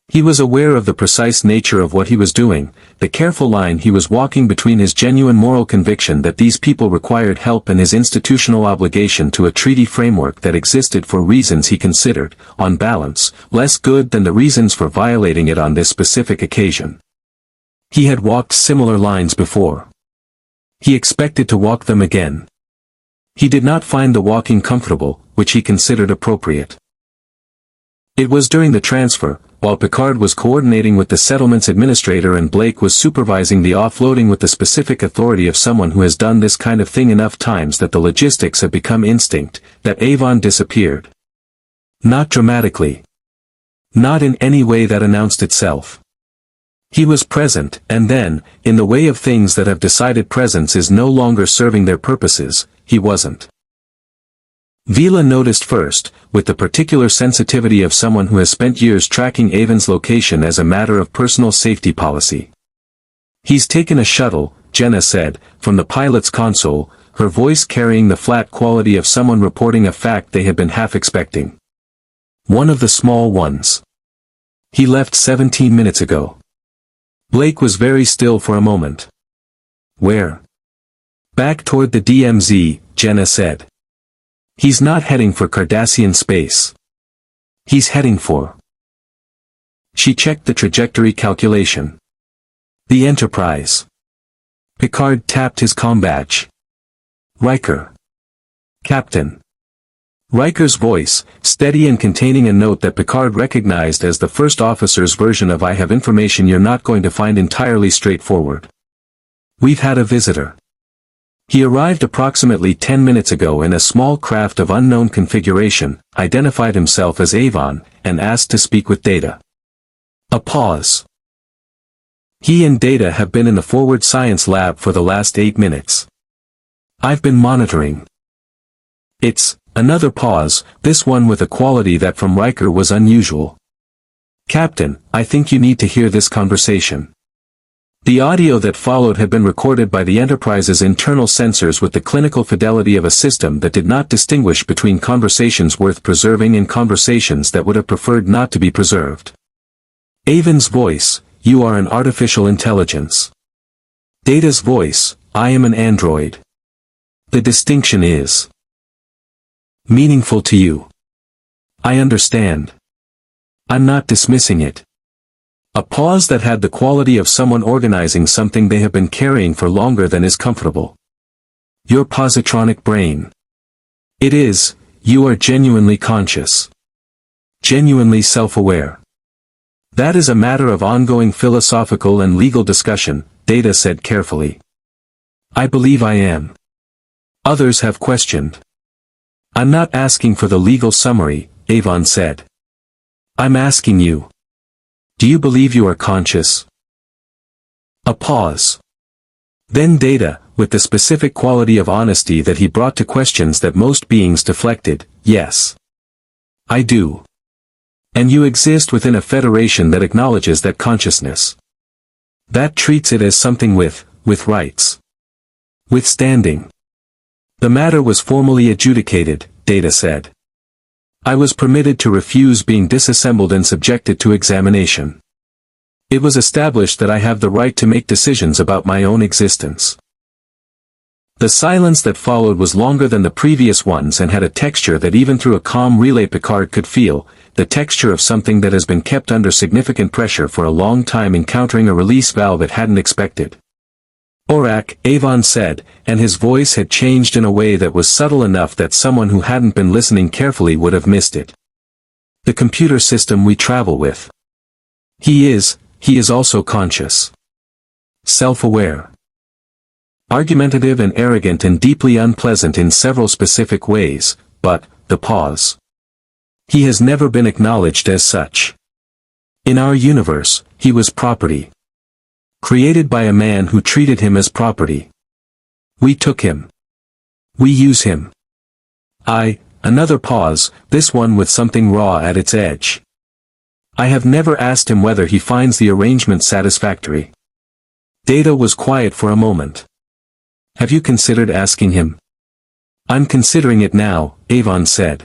He was aware of the precise nature of what he was doing, the careful line he was walking between his genuine moral conviction that these people required help and his institutional obligation to a treaty framework that existed for reasons he considered, on balance, less good than the reasons for violating it on this specific occasion. He had walked similar lines before. He expected to walk them again. He did not find the walking comfortable, which he considered appropriate. It was during the transfer, while Picard was coordinating with the settlement's administrator and Blake was supervising the offloading with the specific authority of someone who has done this kind of thing enough times that the logistics have become instinct, that Avon disappeared. Not dramatically. Not in any way that announced itself. He was present, and then, in the way of things that have decided presence is no longer serving their purposes, he wasn't. Vila noticed first, with the particular sensitivity of someone who has spent years tracking Avon's location as a matter of personal safety policy. "He's taken a shuttle," Jenna said, from the pilot's console, her voice carrying the flat quality of someone reporting a fact they had been half expecting. "One of the small ones. He left 17 minutes ago." Blake was very still for a moment. "Where?" "Back toward the DMZ," Jenna said. "He's not heading for Cardassian space. He's heading for..." She checked the trajectory calculation. "The Enterprise." Picard tapped his comm badge. "Riker." "Captain." Riker's voice, steady and containing a note that Picard recognized as the first officer's version of "I have information you're not going to find entirely straightforward. We've had a visitor. He arrived approximately 10 minutes ago in a small craft of unknown configuration, identified himself as Avon, and asked to speak with Data." A pause. "He and Data have been in the forward science lab for the last 8 minutes. I've been monitoring." It's, another pause, this one with a quality that from Riker was unusual. "Captain, I think you need to hear this conversation." The audio that followed had been recorded by the Enterprise's internal sensors with the clinical fidelity of a system that did not distinguish between conversations worth preserving and conversations that would have preferred not to be preserved. Avon's voice, "You are an artificial intelligence." Data's voice, "I am an android. The distinction is meaningful to you. I understand. I'm not dismissing it." A pause that had the quality of someone organizing something they have been carrying for longer than is comfortable. "Your positronic brain. It is, you are genuinely conscious. Genuinely self-aware. That is a matter of ongoing philosophical and legal discussion," Data said carefully. "I believe I am. Others have questioned." "I'm not asking for the legal summary," Avon said. "I'm asking you. Do you believe you are conscious?" A pause. Then Data, with the specific quality of honesty that he brought to questions that most beings deflected, "Yes. I do. And you exist within a federation that acknowledges that consciousness. That treats it as something with rights. With standing. The matter was formally adjudicated," Data said. "I was permitted to refuse being disassembled and subjected to examination. It was established that I have the right to make decisions about my own existence." The silence that followed was longer than the previous ones and had a texture that even through a calm relay Picard could feel, the texture of something that has been kept under significant pressure for a long time, encountering a release valve it hadn't expected. Orac, Avon said, and his voice had changed in a way that was subtle enough that someone who hadn't been listening carefully would have missed it. The computer system we travel with. He is also conscious. Self-aware. Argumentative and arrogant and deeply unpleasant in several specific ways, but, the pause. He has never been acknowledged as such. In our universe, he was property. Created by a man who treated him as property. We took him. We use him. Another pause, this one with something raw at its edge. I have never asked him whether he finds the arrangement satisfactory. Data was quiet for a moment. Have you considered asking him? I'm considering it now, Avon said.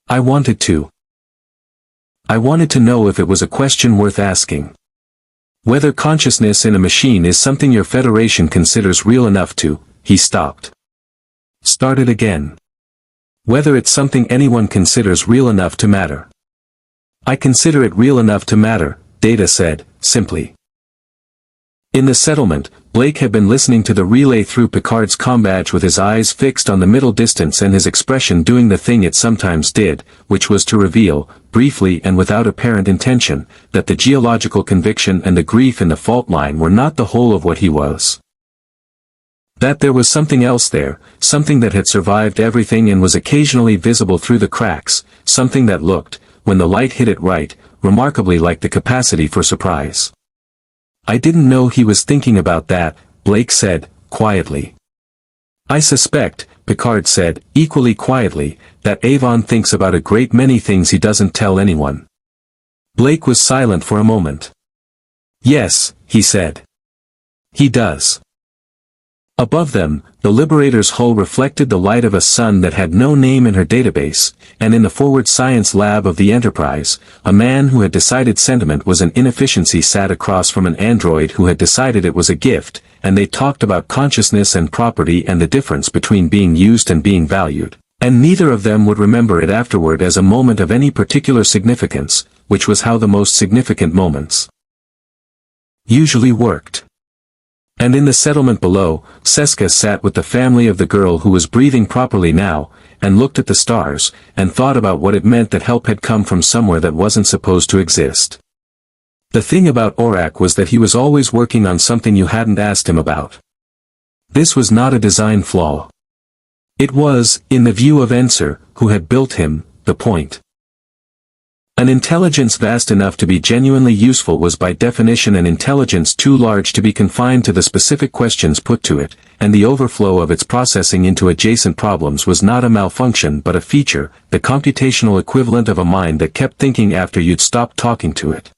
I wanted to know if it was a question worth asking. Whether consciousness in a machine is something your Federation considers real enough to, he stopped. Started again. Whether it's something anyone considers real enough to matter. I consider it real enough to matter, Data said, simply. In the settlement, Blake had been listening to the relay through Picard's combadge with his eyes fixed on the middle distance and his expression doing the thing it sometimes did, which was to reveal, briefly and without apparent intention, that the geological conviction and the grief in the fault line were not the whole of what he was. That there was something else there, something that had survived everything and was occasionally visible through the cracks, something that looked, when the light hit it right, remarkably like the capacity for surprise. I didn't know he was thinking about that, Blake said, quietly. I suspect, Picard said, equally quietly, that Avon thinks about a great many things he doesn't tell anyone. Blake was silent for a moment. Yes, he said. He does. Above them, the Liberator's hull reflected the light of a sun that had no name in her database, and in the forward science lab of the Enterprise, a man who had decided sentiment was an inefficiency sat across from an android who had decided it was a gift, and they talked about consciousness and property and the difference between being used and being valued, and neither of them would remember it afterward as a moment of any particular significance, which was how the most significant moments usually worked. And in the settlement below, Seska sat with the family of the girl who was breathing properly now, and looked at the stars, and thought about what it meant that help had come from somewhere that wasn't supposed to exist. The thing about Orac was that he was always working on something you hadn't asked him about. This was not a design flaw. It was, in the view of Enser, who had built him, the point. An intelligence vast enough to be genuinely useful was by definition an intelligence too large to be confined to the specific questions put to it, and the overflow of its processing into adjacent problems was not a malfunction but a feature, the computational equivalent of a mind that kept thinking after you'd stopped talking to it.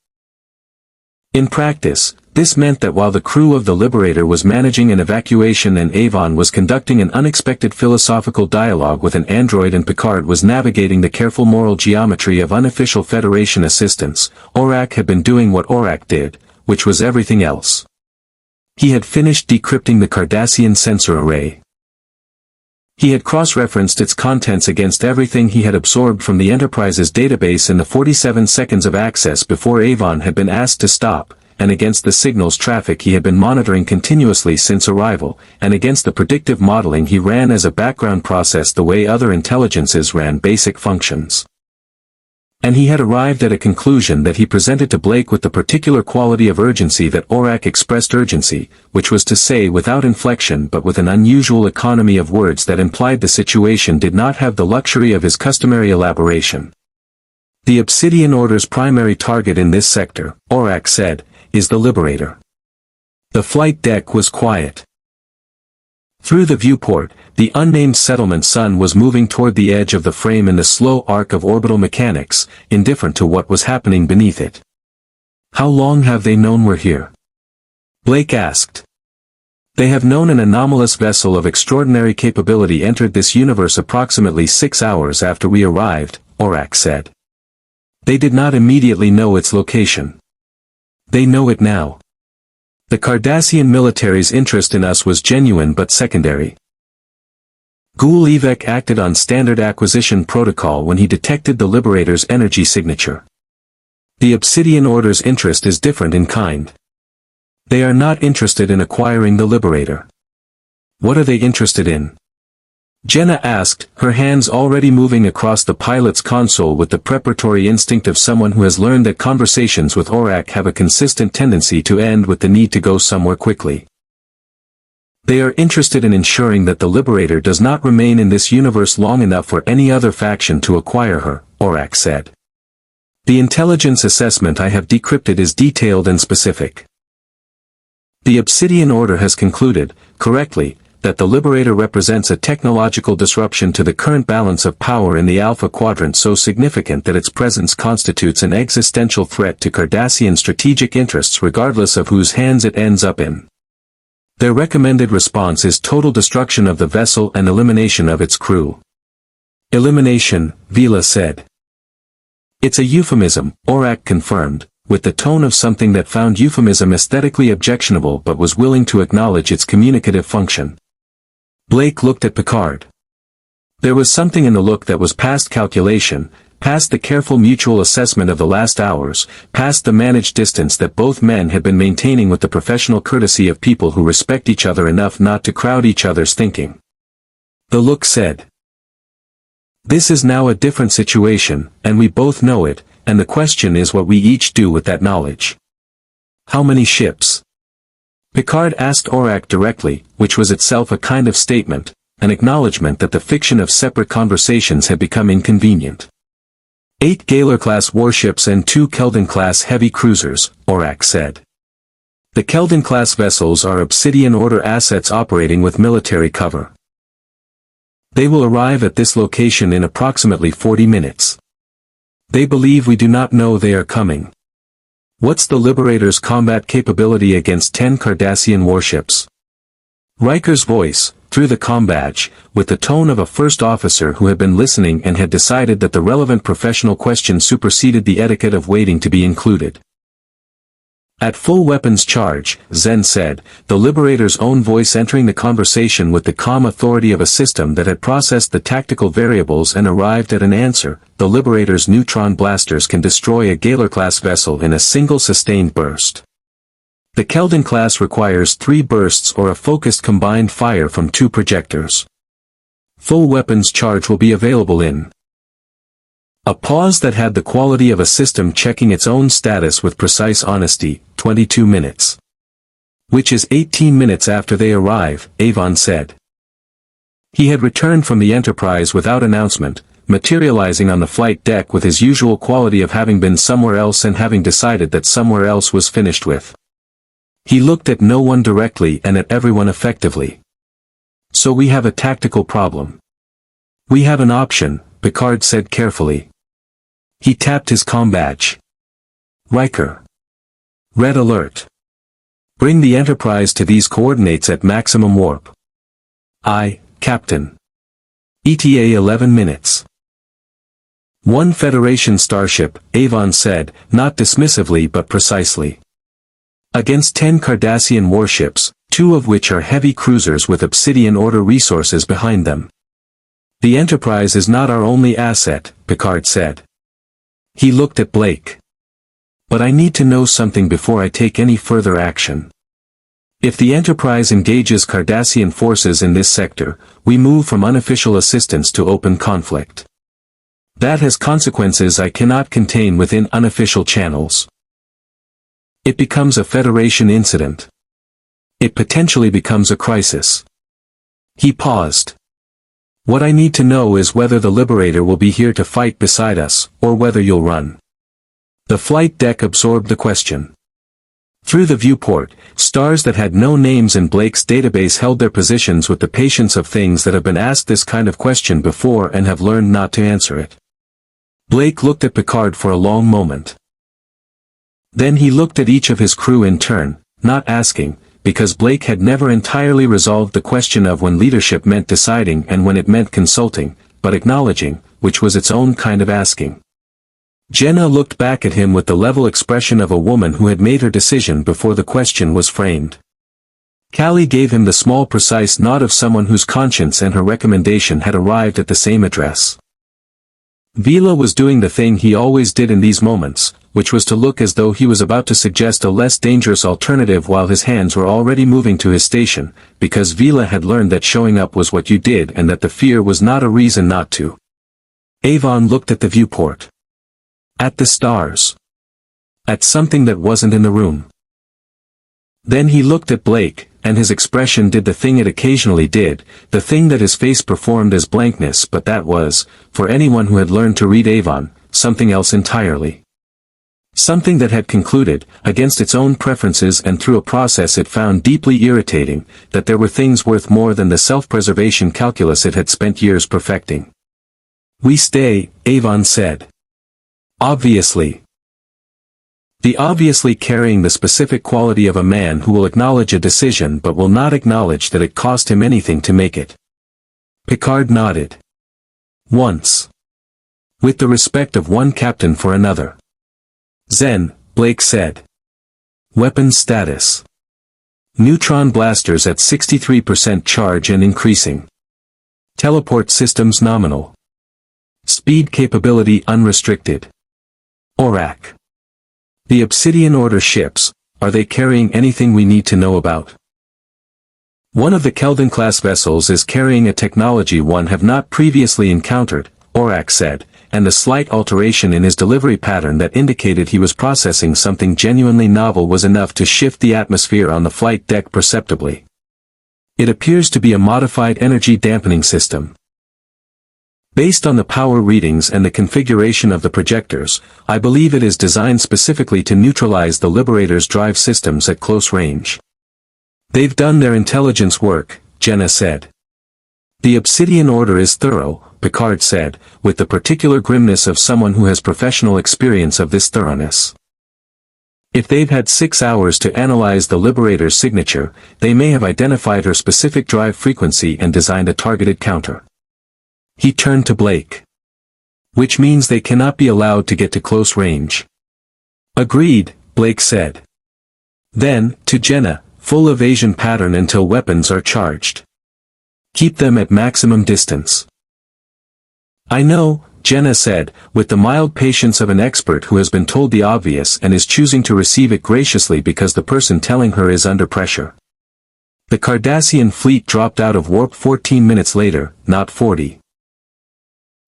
In practice, this meant that while the crew of the Liberator was managing an evacuation and Avon was conducting an unexpected philosophical dialogue with an android and Picard was navigating the careful moral geometry of unofficial Federation assistance, Orac had been doing what Orac did, which was everything else. He had finished decrypting the Cardassian sensor array. He had cross-referenced its contents against everything he had absorbed from the Enterprise's database in the 47 seconds of access before Avon had been asked to stop, and against the signals traffic he had been monitoring continuously since arrival, and against the predictive modeling he ran as a background process the way other intelligences ran basic functions. And he had arrived at a conclusion that he presented to Blake with the particular quality of urgency that Orac expressed urgency, which was to say without inflection but with an unusual economy of words that implied the situation did not have the luxury of his customary elaboration. The Obsidian Order's primary target in this sector, Orac said, is the Liberator. The flight deck was quiet. Through the viewport, the unnamed settlement sun was moving toward the edge of the frame in the slow arc of orbital mechanics, indifferent to what was happening beneath it. How long have they known we're here? Blake asked. They have known an anomalous vessel of extraordinary capability entered this universe approximately 6 hours after we arrived, Orac said. They did not immediately know its location. They know it now. The Cardassian military's interest in us was genuine but secondary. Gul-Evek acted on standard acquisition protocol when he detected the Liberator's energy signature. The Obsidian Order's interest is different in kind. They are not interested in acquiring the Liberator. What are they interested in? Jenna asked, her hands already moving across the pilot's console with the preparatory instinct of someone who has learned that conversations with Orac have a consistent tendency to end with the need to go somewhere quickly. They are interested in ensuring that the Liberator does not remain in this universe long enough for any other faction to acquire her, Orac said. The intelligence assessment I have decrypted is detailed and specific. The Obsidian Order has concluded, correctly, that the Liberator represents a technological disruption to the current balance of power in the Alpha Quadrant so significant that its presence constitutes an existential threat to Cardassian strategic interests regardless of whose hands it ends up in. Their recommended response is total destruction of the vessel and elimination of its crew. Elimination, Vila said. It's a euphemism, Orac confirmed, with the tone of something that found euphemism aesthetically objectionable but was willing to acknowledge its communicative function. Blake looked at Picard. There was something in the look that was past calculation, past the careful mutual assessment of the last hours, past the managed distance that both men had been maintaining with the professional courtesy of people who respect each other enough not to crowd each other's thinking. The look said, "This is now a different situation, and we both know it, and the question is what we each do with that knowledge." "How many ships?" Picard asked Orac directly, which was itself a kind of statement, an acknowledgement that the fiction of separate conversations had become inconvenient. 8 Galer-class warships and 2 Keldon-class heavy cruisers, Orac said. The Keldon-class vessels are Obsidian Order assets operating with military cover. They will arrive at this location in approximately 40 minutes. They believe we do not know they are coming. What's the Liberator's combat capability against 10 Cardassian warships? Riker's voice, through the comm badge, with the tone of a first officer who had been listening and had decided that the relevant professional question superseded the etiquette of waiting to be included. At full weapons charge, Zen said, the Liberator's own voice entering the conversation with the calm authority of a system that had processed the tactical variables and arrived at an answer. The Liberator's neutron blasters can destroy a Galer-class vessel in a single sustained burst. The Keldon class requires 3 bursts or a focused combined fire from 2 projectors. Full weapons charge will be available in a pause that had the quality of a system checking its own status with precise honesty, 22 minutes. Which is 18 minutes after they arrive, Avon said. He had returned from the Enterprise without announcement, materializing on the flight deck with his usual quality of having been somewhere else and having decided that somewhere else was finished with. He looked at no one directly and at everyone effectively. So we have a tactical problem. We have an option, Picard said carefully. He tapped his comm badge. Riker. Red alert. Bring the Enterprise to these coordinates at maximum warp. Aye, Captain. ETA 11 minutes. 1 Federation starship, Avon said, not dismissively but precisely. Against 10 Cardassian warships, 2 of which are heavy cruisers with Obsidian Order resources behind them. The Enterprise is not our only asset, Picard said. He looked at Blake. But I need to know something before I take any further action. If the Enterprise engages Cardassian forces in this sector, we move from unofficial assistance to open conflict. That has consequences I cannot contain within unofficial channels. It becomes a Federation incident. It potentially becomes a crisis. He paused. What I need to know is whether the Liberator will be here to fight beside us, or whether you'll run. The flight deck absorbed the question. Through the viewport, stars that had no names in Blake's database held their positions with the patience of things that have been asked this kind of question before and have learned not to answer it. Blake looked at Picard for a long moment. Then he looked at each of his crew in turn, not asking, because Blake had never entirely resolved the question of when leadership meant deciding and when it meant consulting, but acknowledging, which was its own kind of asking. Jenna looked back at him with the level expression of a woman who had made her decision before the question was framed. Callie gave him the small precise nod of someone whose conscience and her recommendation had arrived at the same address. Vila was doing the thing he always did in these moments, which was to look as though he was about to suggest a less dangerous alternative while his hands were already moving to his station, because Vila had learned that showing up was what you did and that the fear was not a reason not to. Avon looked at the viewport. At the stars. At something that wasn't in the room. Then he looked at Blake, and his expression did the thing it occasionally did, the thing that his face performed as blankness, but that was, for anyone who had learned to read Avon, something else entirely. Something that had concluded, against its own preferences and through a process it found deeply irritating, that there were things worth more than the self-preservation calculus it had spent years perfecting. "We stay," Avon said. "Obviously." The obviously carrying the specific quality of a man who will acknowledge a decision but will not acknowledge that it cost him anything to make it. Picard nodded. "Once. With the respect of one captain for another." "Zen," Blake said. "Weapons status. Neutron blasters at 63% charge and increasing. Teleport systems nominal. Speed capability unrestricted. Orac. The Obsidian Order ships, are they carrying anything we need to know about?" "One of the Keldon-class vessels is carrying a technology one have not previously encountered," Orac said, and the slight alteration in his delivery pattern that indicated he was processing something genuinely novel was enough to shift the atmosphere on the flight deck perceptibly. "It appears to be a modified energy dampening system. Based on the power readings and the configuration of the projectors, I believe it is designed specifically to neutralize the Liberator's drive systems at close range." "They've done their intelligence work," Jenna said. "The Obsidian Order is thorough," Picard said, with the particular grimness of someone who has professional experience of this thoroughness. "If they've had 6 hours to analyze the Liberator's signature, they may have identified her specific drive frequency and designed a targeted counter." He turned to Blake. "Which means they cannot be allowed to get to close range." "Agreed," Blake said. Then, to Jenna, "full evasion pattern until weapons are charged. Keep them at maximum distance." "I know," Jenna said, with the mild patience of an expert who has been told the obvious and is choosing to receive it graciously because the person telling her is under pressure. The Cardassian fleet dropped out of warp 14 minutes later, not 40.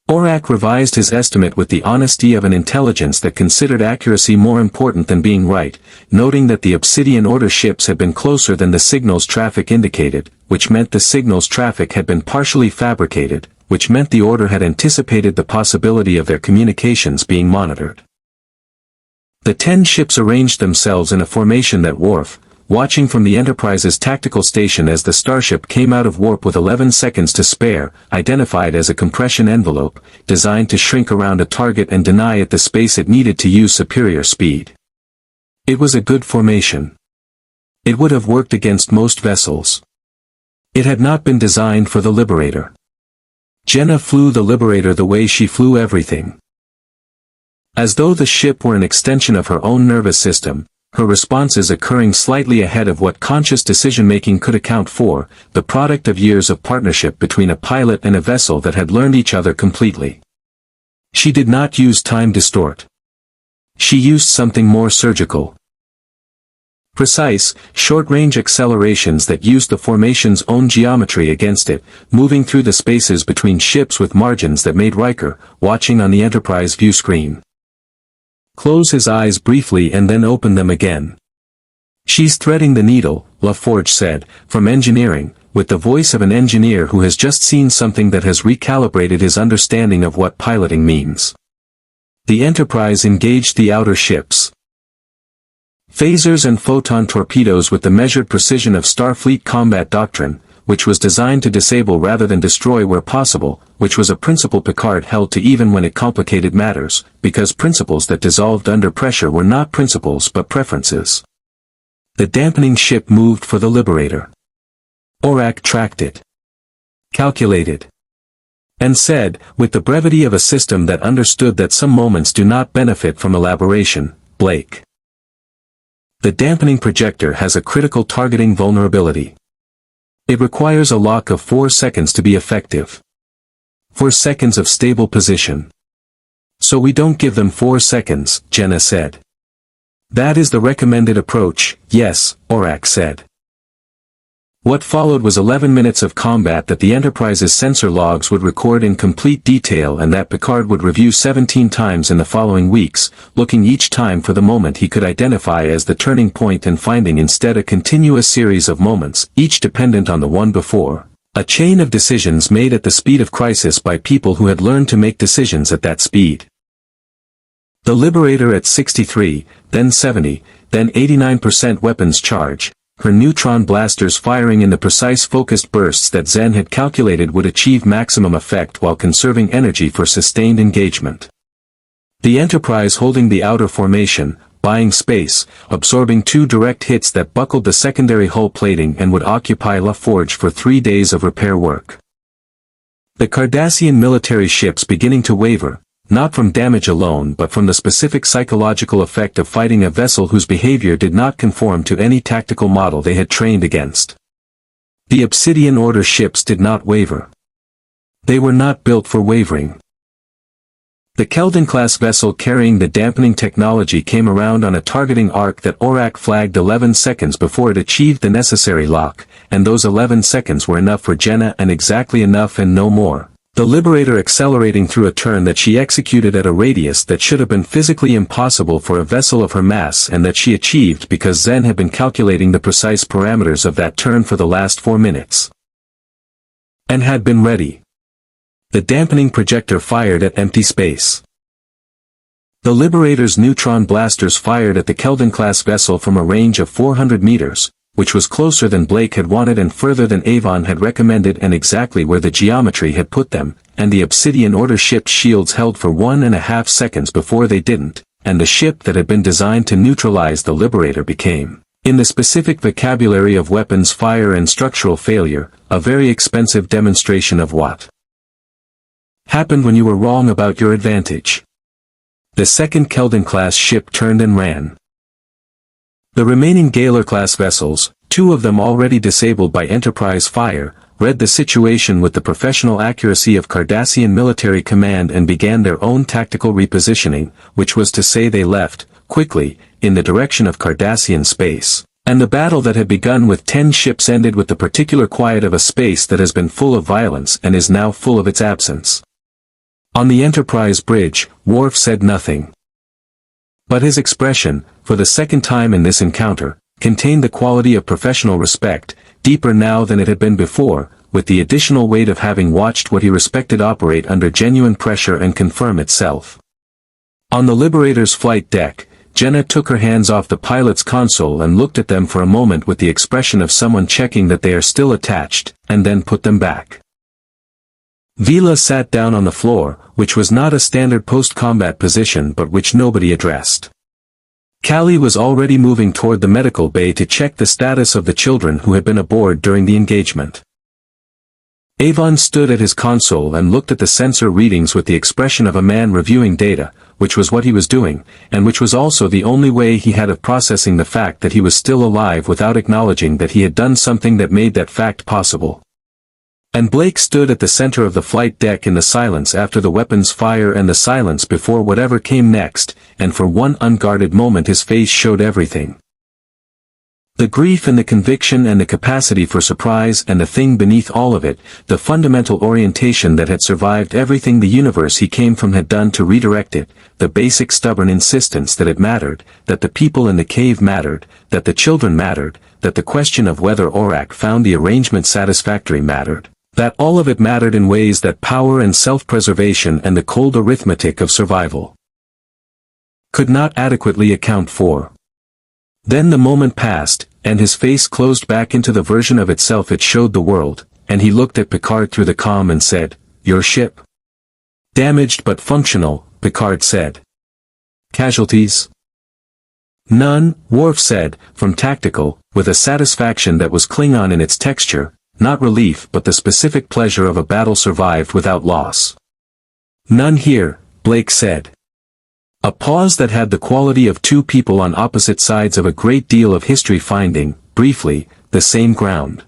Orac revised his estimate with the honesty of an intelligence that considered accuracy more important than being right, noting that the Obsidian Order ships had been closer than the signal's traffic indicated, which meant the signal's traffic had been partially fabricated, which meant the Order had anticipated the possibility of their communications being monitored. The 10 ships arranged themselves in a formation that Worf, watching from the Enterprise's tactical station as the starship came out of warp with 11 seconds to spare, identified as a compression envelope, designed to shrink around a target and deny it the space it needed to use superior speed. It was a good formation. It would have worked against most vessels. It had not been designed for the Liberator. Jenna flew the Liberator the way she flew everything. As though the ship were an extension of her own nervous system, her responses occurring slightly ahead of what conscious decision-making could account for, the product of years of partnership between a pilot and a vessel that had learned each other completely. She did not use time distort. She used something more surgical. Precise, short-range accelerations that used the formation's own geometry against it, moving through the spaces between ships with margins that made Riker, watching on the Enterprise view screen, close his eyes briefly and then open them again. "She's threading the needle," LaForge said, from engineering, with the voice of an engineer who has just seen something that has recalibrated his understanding of what piloting means. The Enterprise engaged the outer ships. Phasers and photon torpedoes with the measured precision of Starfleet combat doctrine, which was designed to disable rather than destroy where possible, which was a principle Picard held to even when it complicated matters, because principles that dissolved under pressure were not principles but preferences. The dampening ship moved for the Liberator. Orac tracked it. Calculated. And said, with the brevity of a system that understood that some moments do not benefit from elaboration, Blake. The dampening projector has a critical targeting vulnerability. It requires a lock of 4 seconds to be effective. 4 seconds of stable position. So we don't give them 4 seconds, Jenna said. That is the recommended approach, yes, Orac said. What followed was 11 minutes of combat that the Enterprise's sensor logs would record in complete detail and that Picard would review 17 times in the following weeks, looking each time for the moment he could identify as the turning point and finding instead a continuous series of moments, each dependent on the one before. A chain of decisions made at the speed of crisis by people who had learned to make decisions at that speed. The Liberator at 63, then 70, then 89% weapons charge, her neutron blasters firing in the precise focused bursts that Zen had calculated would achieve maximum effect while conserving energy for sustained engagement. The Enterprise holding the outer formation, buying space, absorbing 2 direct hits that buckled the secondary hull plating and would occupy La Forge for 3 days of repair work. The Cardassian military ships beginning to waver, not from damage alone but from the specific psychological effect of fighting a vessel whose behavior did not conform to any tactical model they had trained against. The Obsidian Order ships did not waver. They were not built for wavering. The Keldon-class vessel carrying the dampening technology came around on a targeting arc that Orac flagged 11 seconds before it achieved the necessary lock, and those 11 seconds were enough for Jenna and exactly enough and no more. The Liberator accelerating through a turn that she executed at a radius that should have been physically impossible for a vessel of her mass and that she achieved because Zen had been calculating the precise parameters of that turn for the last 4 minutes. And had been ready. The dampening projector fired at empty space. The Liberator's neutron blasters fired at the Keldon-class vessel from a range of 400 meters, which was closer than Blake had wanted and further than Avon had recommended and exactly where the geometry had put them, and the Obsidian Order ship's shields held for 1.5 seconds before they didn't, and the ship that had been designed to neutralize the Liberator became, in the specific vocabulary of weapons fire and structural failure, a very expensive demonstration of what happened when you were wrong about your advantage. The second Keldon-class ship turned and ran. The remaining Gaylor-class vessels, 2 of them already disabled by Enterprise fire, read the situation with the professional accuracy of Cardassian military command and began their own tactical repositioning, which was to say they left, quickly, in the direction of Cardassian space. And the battle that had begun with 10 ships ended with the particular quiet of a space that has been full of violence and is now full of its absence. On the Enterprise bridge, Worf said nothing. But his expression, for the second time in this encounter, contained the quality of professional respect, deeper now than it had been before, with the additional weight of having watched what he respected operate under genuine pressure and confirm itself. On the Liberator's flight deck, Jenna took her hands off the pilot's console and looked at them for a moment with the expression of someone checking that they are still attached, and then put them back. Vila sat down on the floor, which was not a standard post-combat position but which nobody addressed. Callie was already moving toward the medical bay to check the status of the children who had been aboard during the engagement. Avon stood at his console and looked at the sensor readings with the expression of a man reviewing data, which was what he was doing, and which was also the only way he had of processing the fact that he was still alive without acknowledging that he had done something that made that fact possible. And Blake stood at the center of the flight deck in the silence after the weapons fire and the silence before whatever came next, and for one unguarded moment his face showed everything. The grief and the conviction and the capacity for surprise and the thing beneath all of it, the fundamental orientation that had survived everything the universe he came from had done to redirect it, the basic stubborn insistence that it mattered, that the people in the cave mattered, that the children mattered, that the question of whether Orac found the arrangement satisfactory mattered. That all of it mattered in ways that power and self-preservation and the cold arithmetic of survival could not adequately account for. Then the moment passed, and his face closed back into the version of itself it showed the world, and he looked at Picard through the comm and said, "Your ship?" "Damaged but functional," Picard said. "Casualties?" "None," Worf said, from tactical, with a satisfaction that was Klingon in its texture, not relief but the specific pleasure of a battle survived without loss. None here, Blake said. A pause that had the quality of two people on opposite sides of a great deal of history finding, briefly, the same ground.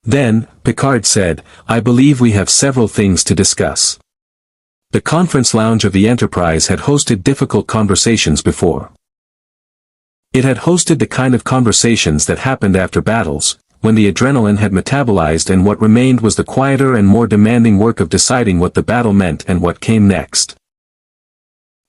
Then, Picard said, "I believe we have several things to discuss." The conference lounge of the Enterprise had hosted difficult conversations before. It had hosted the kind of conversations that happened after battles, when the adrenaline had metabolized and what remained was the quieter and more demanding work of deciding what the battle meant and what came next.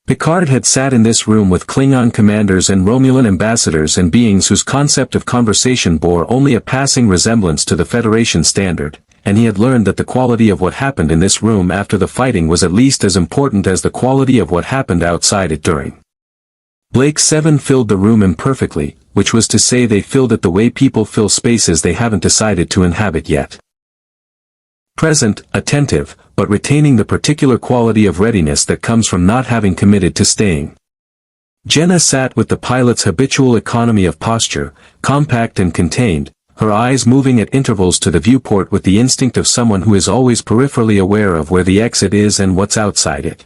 Picard had sat in this room with Klingon commanders and Romulan ambassadors and beings whose concept of conversation bore only a passing resemblance to the Federation standard, and he had learned that the quality of what happened in this room after the fighting was at least as important as the quality of what happened outside it during. Blake 7 filled the room imperfectly, which was to say they filled it the way people fill spaces they haven't decided to inhabit yet. Present, attentive, but retaining the particular quality of readiness that comes from not having committed to staying. Jenna sat with the pilot's habitual economy of posture, compact and contained, her eyes moving at intervals to the viewport with the instinct of someone who is always peripherally aware of where the exit is and what's outside it.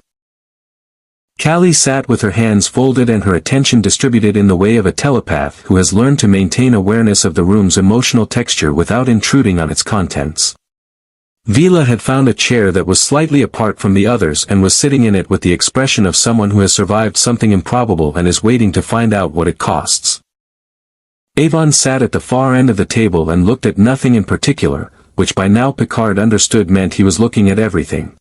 Callie sat with her hands folded and her attention distributed in the way of a telepath who has learned to maintain awareness of the room's emotional texture without intruding on its contents. Vila had found a chair that was slightly apart from the others and was sitting in it with the expression of someone who has survived something improbable and is waiting to find out what it costs. Avon sat at the far end of the table and looked at nothing in particular, which by now Picard understood meant he was looking at everything.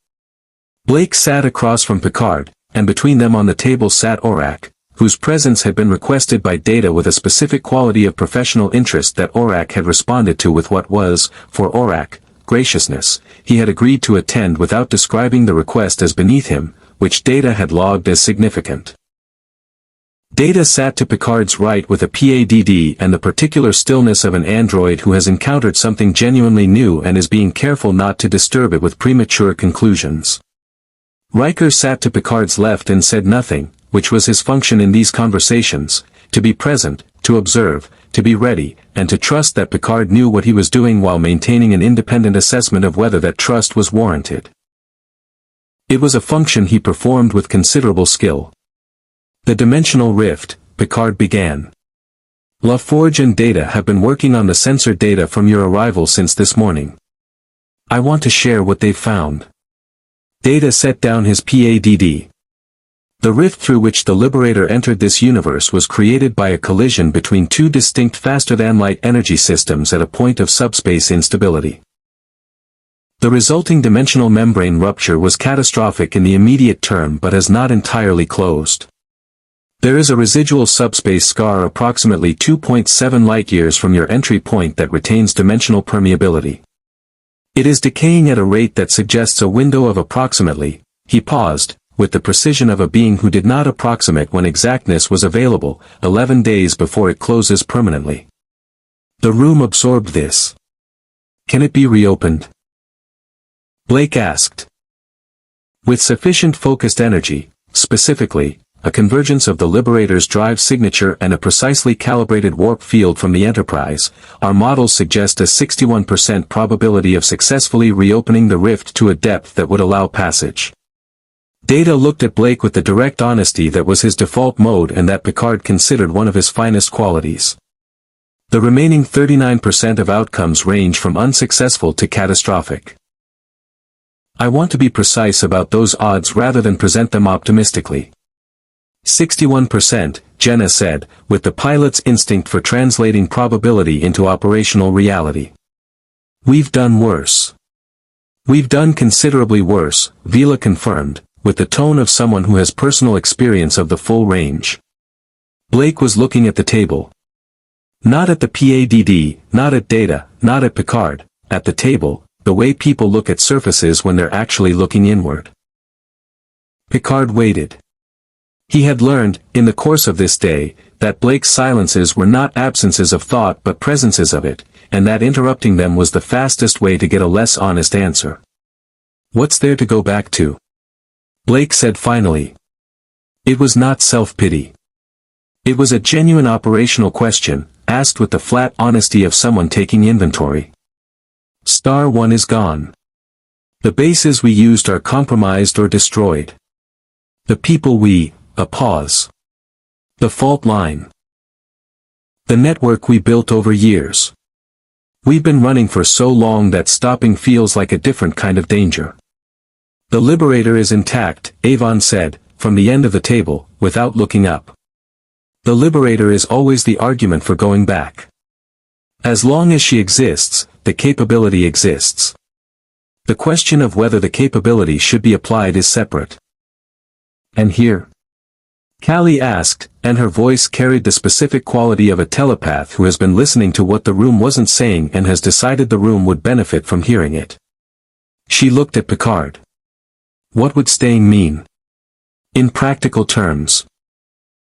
Blake sat across from Picard, and between them on the table sat Orac, whose presence had been requested by Data with a specific quality of professional interest that Orac had responded to with what was, for Orac, graciousness. He had agreed to attend without describing the request as beneath him, which Data had logged as significant. Data sat to Picard's right with a PADD and the particular stillness of an android who has encountered something genuinely new and is being careful not to disturb it with premature conclusions. Riker sat to Picard's left and said nothing, which was his function in these conversations, to be present, to observe, to be ready, and to trust that Picard knew what he was doing while maintaining an independent assessment of whether that trust was warranted. It was a function he performed with considerable skill. The dimensional rift, Picard began. LaForge and Data have been working on the sensor data from your arrival since this morning. I want to share what they've found. Data set down his PADD. The rift through which the Liberator entered this universe was created by a collision between two distinct faster-than-light energy systems at a point of subspace instability. The resulting dimensional membrane rupture was catastrophic in the immediate term but has not entirely closed. There is a residual subspace scar approximately 2.7 light-years from your entry point that retains dimensional permeability. It is decaying at a rate that suggests a window of approximately, he paused, with the precision of a being who did not approximate when exactness was available, 11 days before it closes permanently. The room absorbed this. Can it be reopened? Blake asked. With sufficient focused energy, specifically, a convergence of the Liberator's drive signature and a precisely calibrated warp field from the Enterprise, our models suggest a 61% probability of successfully reopening the rift to a depth that would allow passage. Data looked at Blake with the direct honesty that was his default mode and that Picard considered one of his finest qualities. The remaining 39% of outcomes range from unsuccessful to catastrophic. I want to be precise about those odds rather than present them optimistically. 61%, Jenna said, with the pilot's instinct for translating probability into operational reality. We've done worse. We've done considerably worse, Vila confirmed, with the tone of someone who has personal experience of the full range. Blake was looking at the table. Not at the PADD, not at Data, not at Picard, at the table, the way people look at surfaces when they're actually looking inward. Picard waited. He had learned, in the course of this day, that Blake's silences were not absences of thought but presences of it, and that interrupting them was the fastest way to get a less honest answer. What's there to go back to? Blake said finally. It was not self-pity. It was a genuine operational question, asked with the flat honesty of someone taking inventory. Star 1 is gone. The bases we used are compromised or destroyed. The people a pause. The fault line. The network we built over years. We've been running for so long that stopping feels like a different kind of danger. The Liberator is intact, Avon said, from the end of the table, without looking up. The Liberator is always the argument for going back. As long as she exists, the capability exists. The question of whether the capability should be applied is separate. And here? Callie asked, and her voice carried the specific quality of a telepath who has been listening to what the room wasn't saying and has decided the room would benefit from hearing it. She looked at Picard. What would staying mean? In practical terms.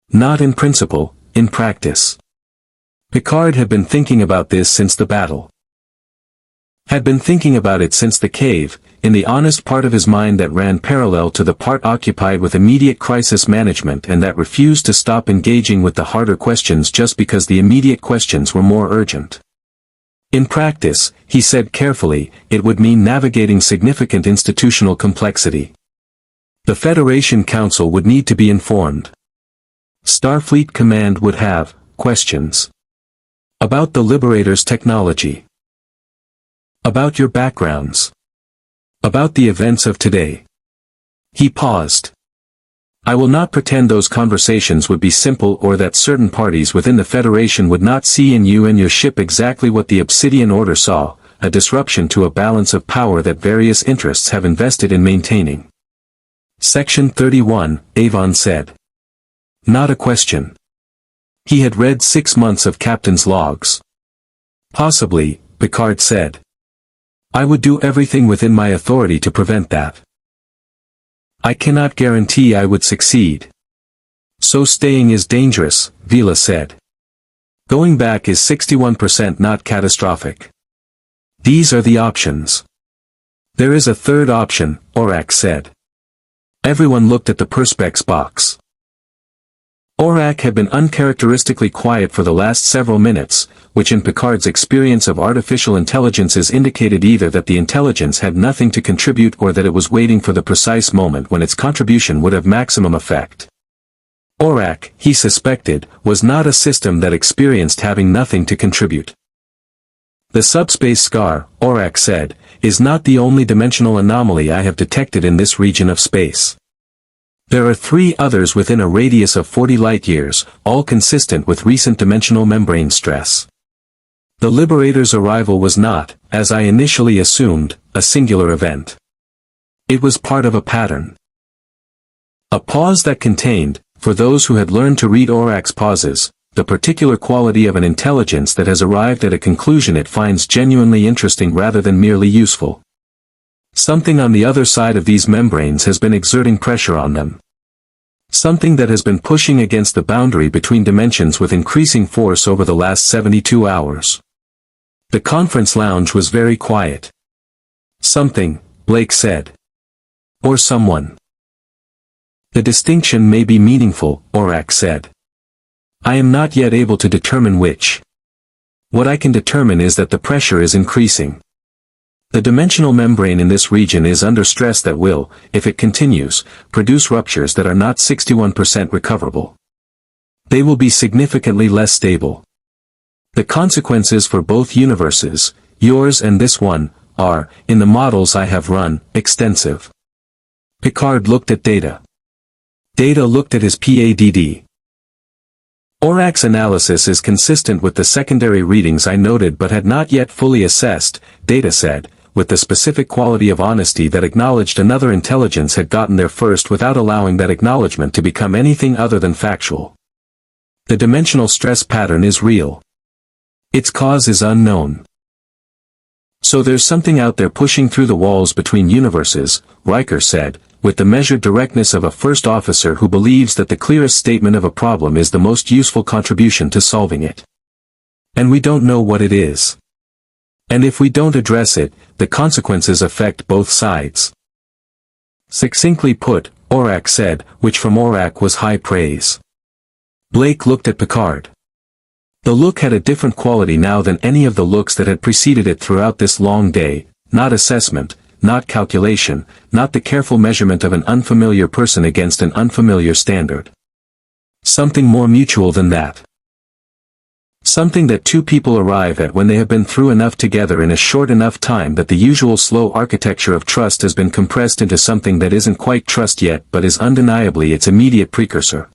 Not in principle, in practice. Picard had been thinking about this since the battle. Had been thinking about it since the cave, in the honest part of his mind that ran parallel to the part occupied with immediate crisis management and that refused to stop engaging with the harder questions just because the immediate questions were more urgent. In practice, he said carefully, it would mean navigating significant institutional complexity. The Federation Council would need to be informed. Starfleet Command would have questions about the Liberator's technology. About your backgrounds. About the events of today. He paused. I will not pretend those conversations would be simple or that certain parties within the Federation would not see in you and your ship exactly what the Obsidian Order saw, a disruption to a balance of power that various interests have invested in maintaining. Section 31, Avon said. Not a question. He had read 6 months of Captain's logs. Possibly, Picard said. I would do everything within my authority to prevent that. I cannot guarantee I would succeed. So staying is dangerous, Vila said. Going back is 61% not catastrophic. These are the options. There is a third option, Orac said. Everyone looked at the perspex box. Orac had been uncharacteristically quiet for the last several minutes, which in Picard's experience of artificial intelligences indicated either that the intelligence had nothing to contribute or that it was waiting for the precise moment when its contribution would have maximum effect. Orac, he suspected, was not a system that experienced having nothing to contribute. The subspace scar, Orac said, is not the only dimensional anomaly I have detected in this region of space. There are 3 others within a radius of 40 light-years, all consistent with recent dimensional membrane stress. The Liberator's arrival was not, as I initially assumed, a singular event. It was part of a pattern. A pause that contained, for those who had learned to read Orac's pauses, the particular quality of an intelligence that has arrived at a conclusion it finds genuinely interesting rather than merely useful. Something on the other side of these membranes has been exerting pressure on them. Something that has been pushing against the boundary between dimensions with increasing force over the last 72 hours. The conference lounge was very quiet. Something, Blake said. Or someone. The distinction may be meaningful, Orac said. I am not yet able to determine which. What I can determine is that the pressure is increasing. The dimensional membrane in this region is under stress that will, if it continues, produce ruptures that are not 61% recoverable. They will be significantly less stable. The consequences for both universes, yours and this one, are, in the models I have run, extensive. Picard looked at Data. Data looked at his PADD. Orac's analysis is consistent with the secondary readings I noted but had not yet fully assessed, Data said, with the specific quality of honesty that acknowledged another intelligence had gotten there first without allowing that acknowledgement to become anything other than factual. The dimensional stress pattern is real. Its cause is unknown. So there's something out there pushing through the walls between universes, Riker said, with the measured directness of a first officer who believes that the clearest statement of a problem is the most useful contribution to solving it. And we don't know what it is. And if we don't address it, the consequences affect both sides. Succinctly put, Orac said, which from Orac was high praise. Blake looked at Picard. The look had a different quality now than any of the looks that had preceded it throughout this long day, not assessment, not calculation, not the careful measurement of an unfamiliar person against an unfamiliar standard. Something more mutual than that. Something that two people arrive at when they have been through enough together in a short enough time that the usual slow architecture of trust has been compressed into something that isn't quite trust yet but is undeniably its immediate precursor.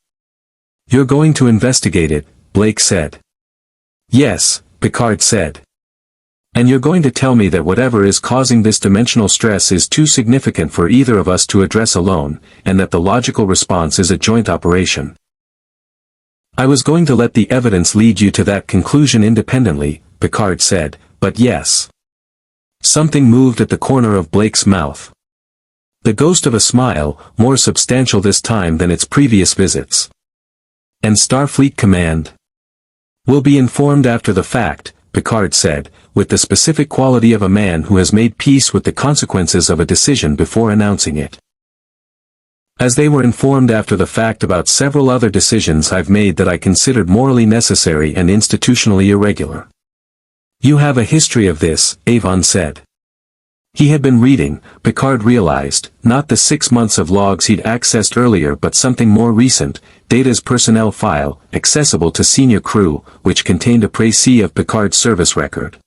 "You're going to investigate it," Blake said. "Yes," Picard said. "And you're going to tell me that whatever is causing this dimensional stress is too significant for either of us to address alone, and that the logical response is a joint operation." "I was going to let the evidence lead you to that conclusion independently," Picard said, "but yes." Something moved at the corner of Blake's mouth. The ghost of a smile, more substantial this time than its previous visits. "And Starfleet Command will be informed after the fact," Picard said, with the specific quality of a man who has made peace with the consequences of a decision before announcing it. "As they were informed after the fact about several other decisions I've made that I considered morally necessary and institutionally irregular." "You have a history of this," Avon said. He had been reading, Picard realized, not the 6 months of logs he'd accessed earlier but something more recent, Data's personnel file, accessible to senior crew, which contained a précis of Picard's service record.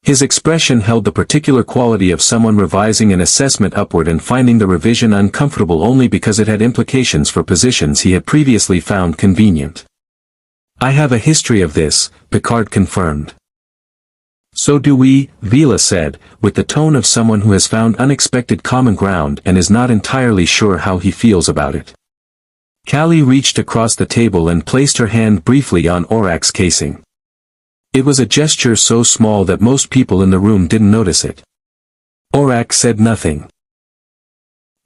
His expression held the particular quality of someone revising an assessment upward and finding the revision uncomfortable only because it had implications for positions he had previously found convenient. "I have a history of this," Picard confirmed. "So do we," Vila said, with the tone of someone who has found unexpected common ground and is not entirely sure how he feels about it. Callie reached across the table and placed her hand briefly on Orac's casing. It was a gesture so small that most people in the room didn't notice it. Orac said nothing.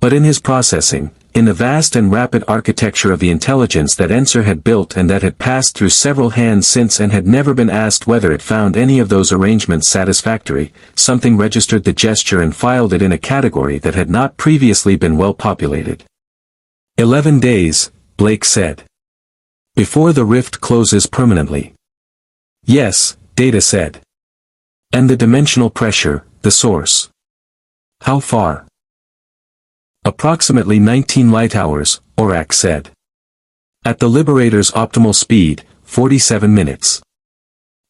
But in his processing, in the vast and rapid architecture of the intelligence that Enser had built and that had passed through several hands since and had never been asked whether it found any of those arrangements satisfactory, something registered the gesture and filed it in a category that had not previously been well populated. 11 days, Blake said. Before the rift closes permanently. Yes, Data said. And the dimensional pressure, the source. How far? Approximately 19 light hours, Orac said. At the Liberator's optimal speed, 47 minutes.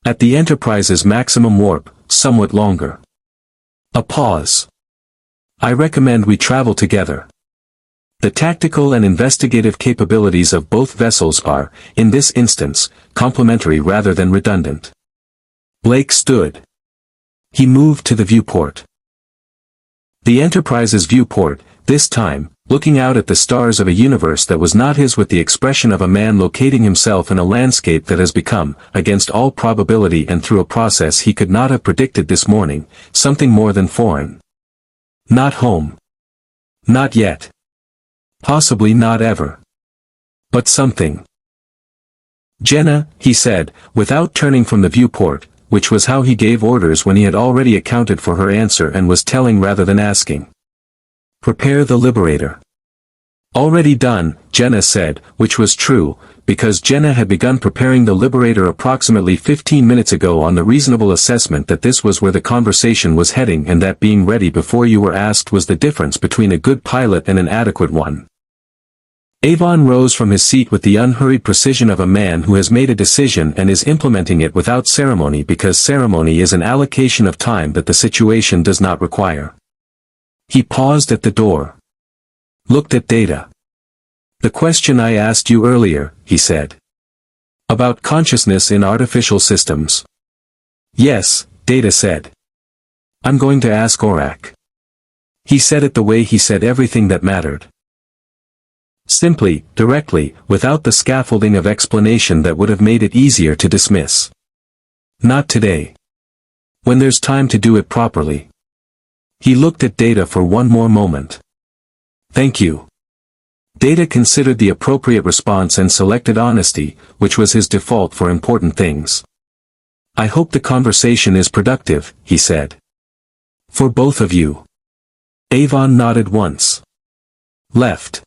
At the Enterprise's maximum warp, somewhat longer. A pause. I recommend we travel together. The tactical and investigative capabilities of both vessels are, in this instance, complementary rather than redundant. Blake stood. He moved to the viewport. The Enterprise's viewport, this time, looking out at the stars of a universe that was not his with the expression of a man locating himself in a landscape that has become, against all probability and through a process he could not have predicted this morning, something more than foreign. Not home. Not yet. Possibly not ever. But something. Jenna, he said, without turning from the viewport, which was how he gave orders when he had already accounted for her answer and was telling rather than asking. Prepare the Liberator. Already done, Jenna said, which was true, because Jenna had begun preparing the Liberator approximately 15 minutes ago on the reasonable assessment that this was where the conversation was heading and that being ready before you were asked was the difference between a good pilot and an adequate one. Avon rose from his seat with the unhurried precision of a man who has made a decision and is implementing it without ceremony because ceremony is an allocation of time that the situation does not require. He paused at the door. Looked at Data. The question I asked you earlier, he said. About consciousness in artificial systems. Yes, Data said. I'm going to ask Orac. He said it the way he said everything that mattered. Simply, directly, without the scaffolding of explanation that would have made it easier to dismiss. Not today. When there's time to do it properly. He looked at Data for one more moment. Thank you. Data considered the appropriate response and selected honesty, which was his default for important things. I hope the conversation is productive, he said. For both of you. Avon nodded once. Left.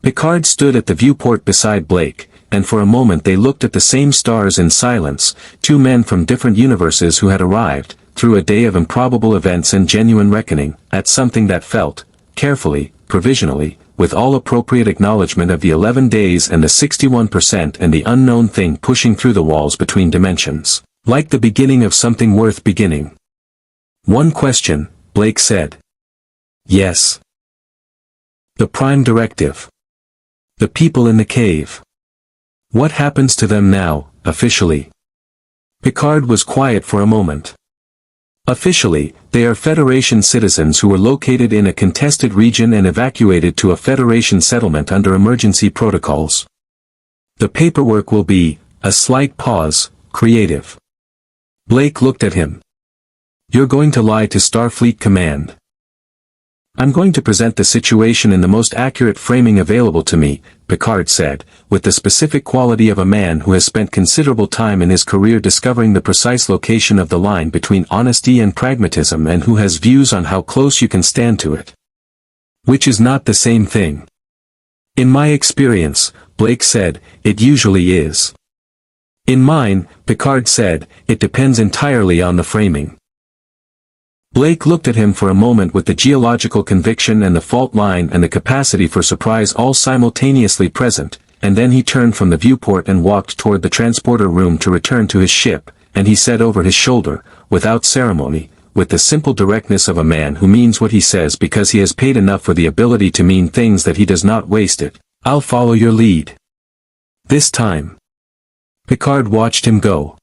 Picard stood at the viewport beside Blake, and for a moment they looked at the same stars in silence, two men from different universes who had arrived, through a day of improbable events and genuine reckoning, at something that felt, carefully, provisionally, with all appropriate acknowledgement of the 11 days and the 61% and the unknown thing pushing through the walls between dimensions, like the beginning of something worth beginning. One question, Blake said. Yes. The prime directive. The people in the cave. What happens to them now, officially? Picard was quiet for a moment. Officially, they are Federation citizens who were located in a contested region and evacuated to a Federation settlement under emergency protocols. The paperwork will be, a slight pause, creative. Blake looked at him. You're going to lie to Starfleet Command. I'm going to present the situation in the most accurate framing available to me, Picard said, with the specific quality of a man who has spent considerable time in his career discovering the precise location of the line between honesty and pragmatism and who has views on how close you can stand to it. Which is not the same thing. In my experience, Blake said, it usually is. In mine, Picard said, it depends entirely on the framing. Blake looked at him for a moment with the geological conviction and the fault line and the capacity for surprise all simultaneously present, and then he turned from the viewport and walked toward the transporter room to return to his ship, and he said over his shoulder, without ceremony, with the simple directness of a man who means what he says because he has paid enough for the ability to mean things that he does not waste it, I'll follow your lead. This time. Picard watched him go.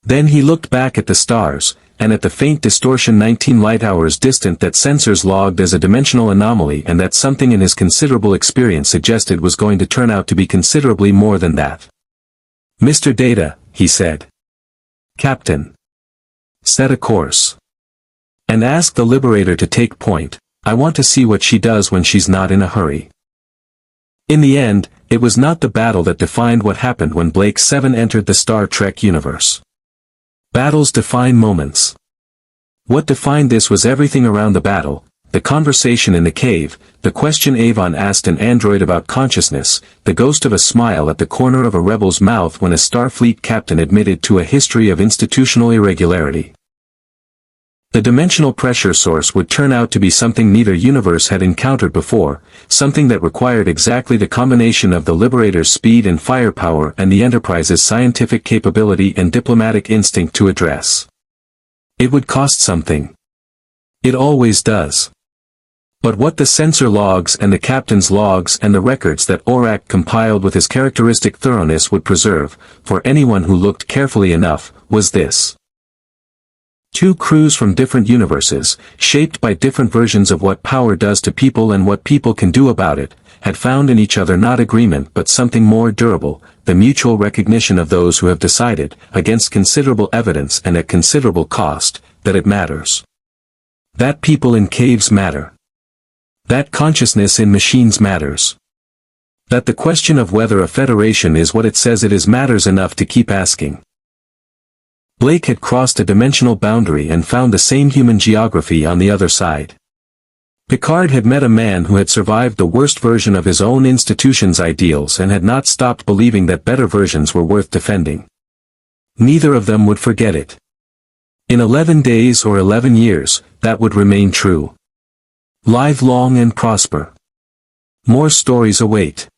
Then he looked back at the stars, and at the faint distortion 19 light-hours distant that sensors logged as a dimensional anomaly and that something in his considerable experience suggested was going to turn out to be considerably more than that. Mr. Data, he said. Captain. Set a course. And ask the Liberator to take point. I want to see what she does when she's not in a hurry. In the end, it was not the battle that defined what happened when Blake 7 entered the Star Trek universe. Battles define moments. What defined this was everything around the battle, the conversation in the cave, the question Avon asked an android about consciousness, the ghost of a smile at the corner of a rebel's mouth when a Starfleet captain admitted to a history of institutional irregularity. The dimensional pressure source would turn out to be something neither universe had encountered before, something that required exactly the combination of the Liberator's speed and firepower and the Enterprise's scientific capability and diplomatic instinct to address. It would cost something. It always does. But what the sensor logs and the captain's logs and the records that Orac compiled with his characteristic thoroughness would preserve, for anyone who looked carefully enough, was this. Two crews from different universes, shaped by different versions of what power does to people and what people can do about it, had found in each other not agreement but something more durable, the mutual recognition of those who have decided, against considerable evidence and at considerable cost, that it matters. That people in caves matter. That consciousness in machines matters. That the question of whether a federation is what it says it is matters enough to keep asking. Blake had crossed a dimensional boundary and found the same human geography on the other side. Picard had met a man who had survived the worst version of his own institution's ideals and had not stopped believing that better versions were worth defending. Neither of them would forget it. In 11 days or 11 years, that would remain true. Live long and prosper. More stories await.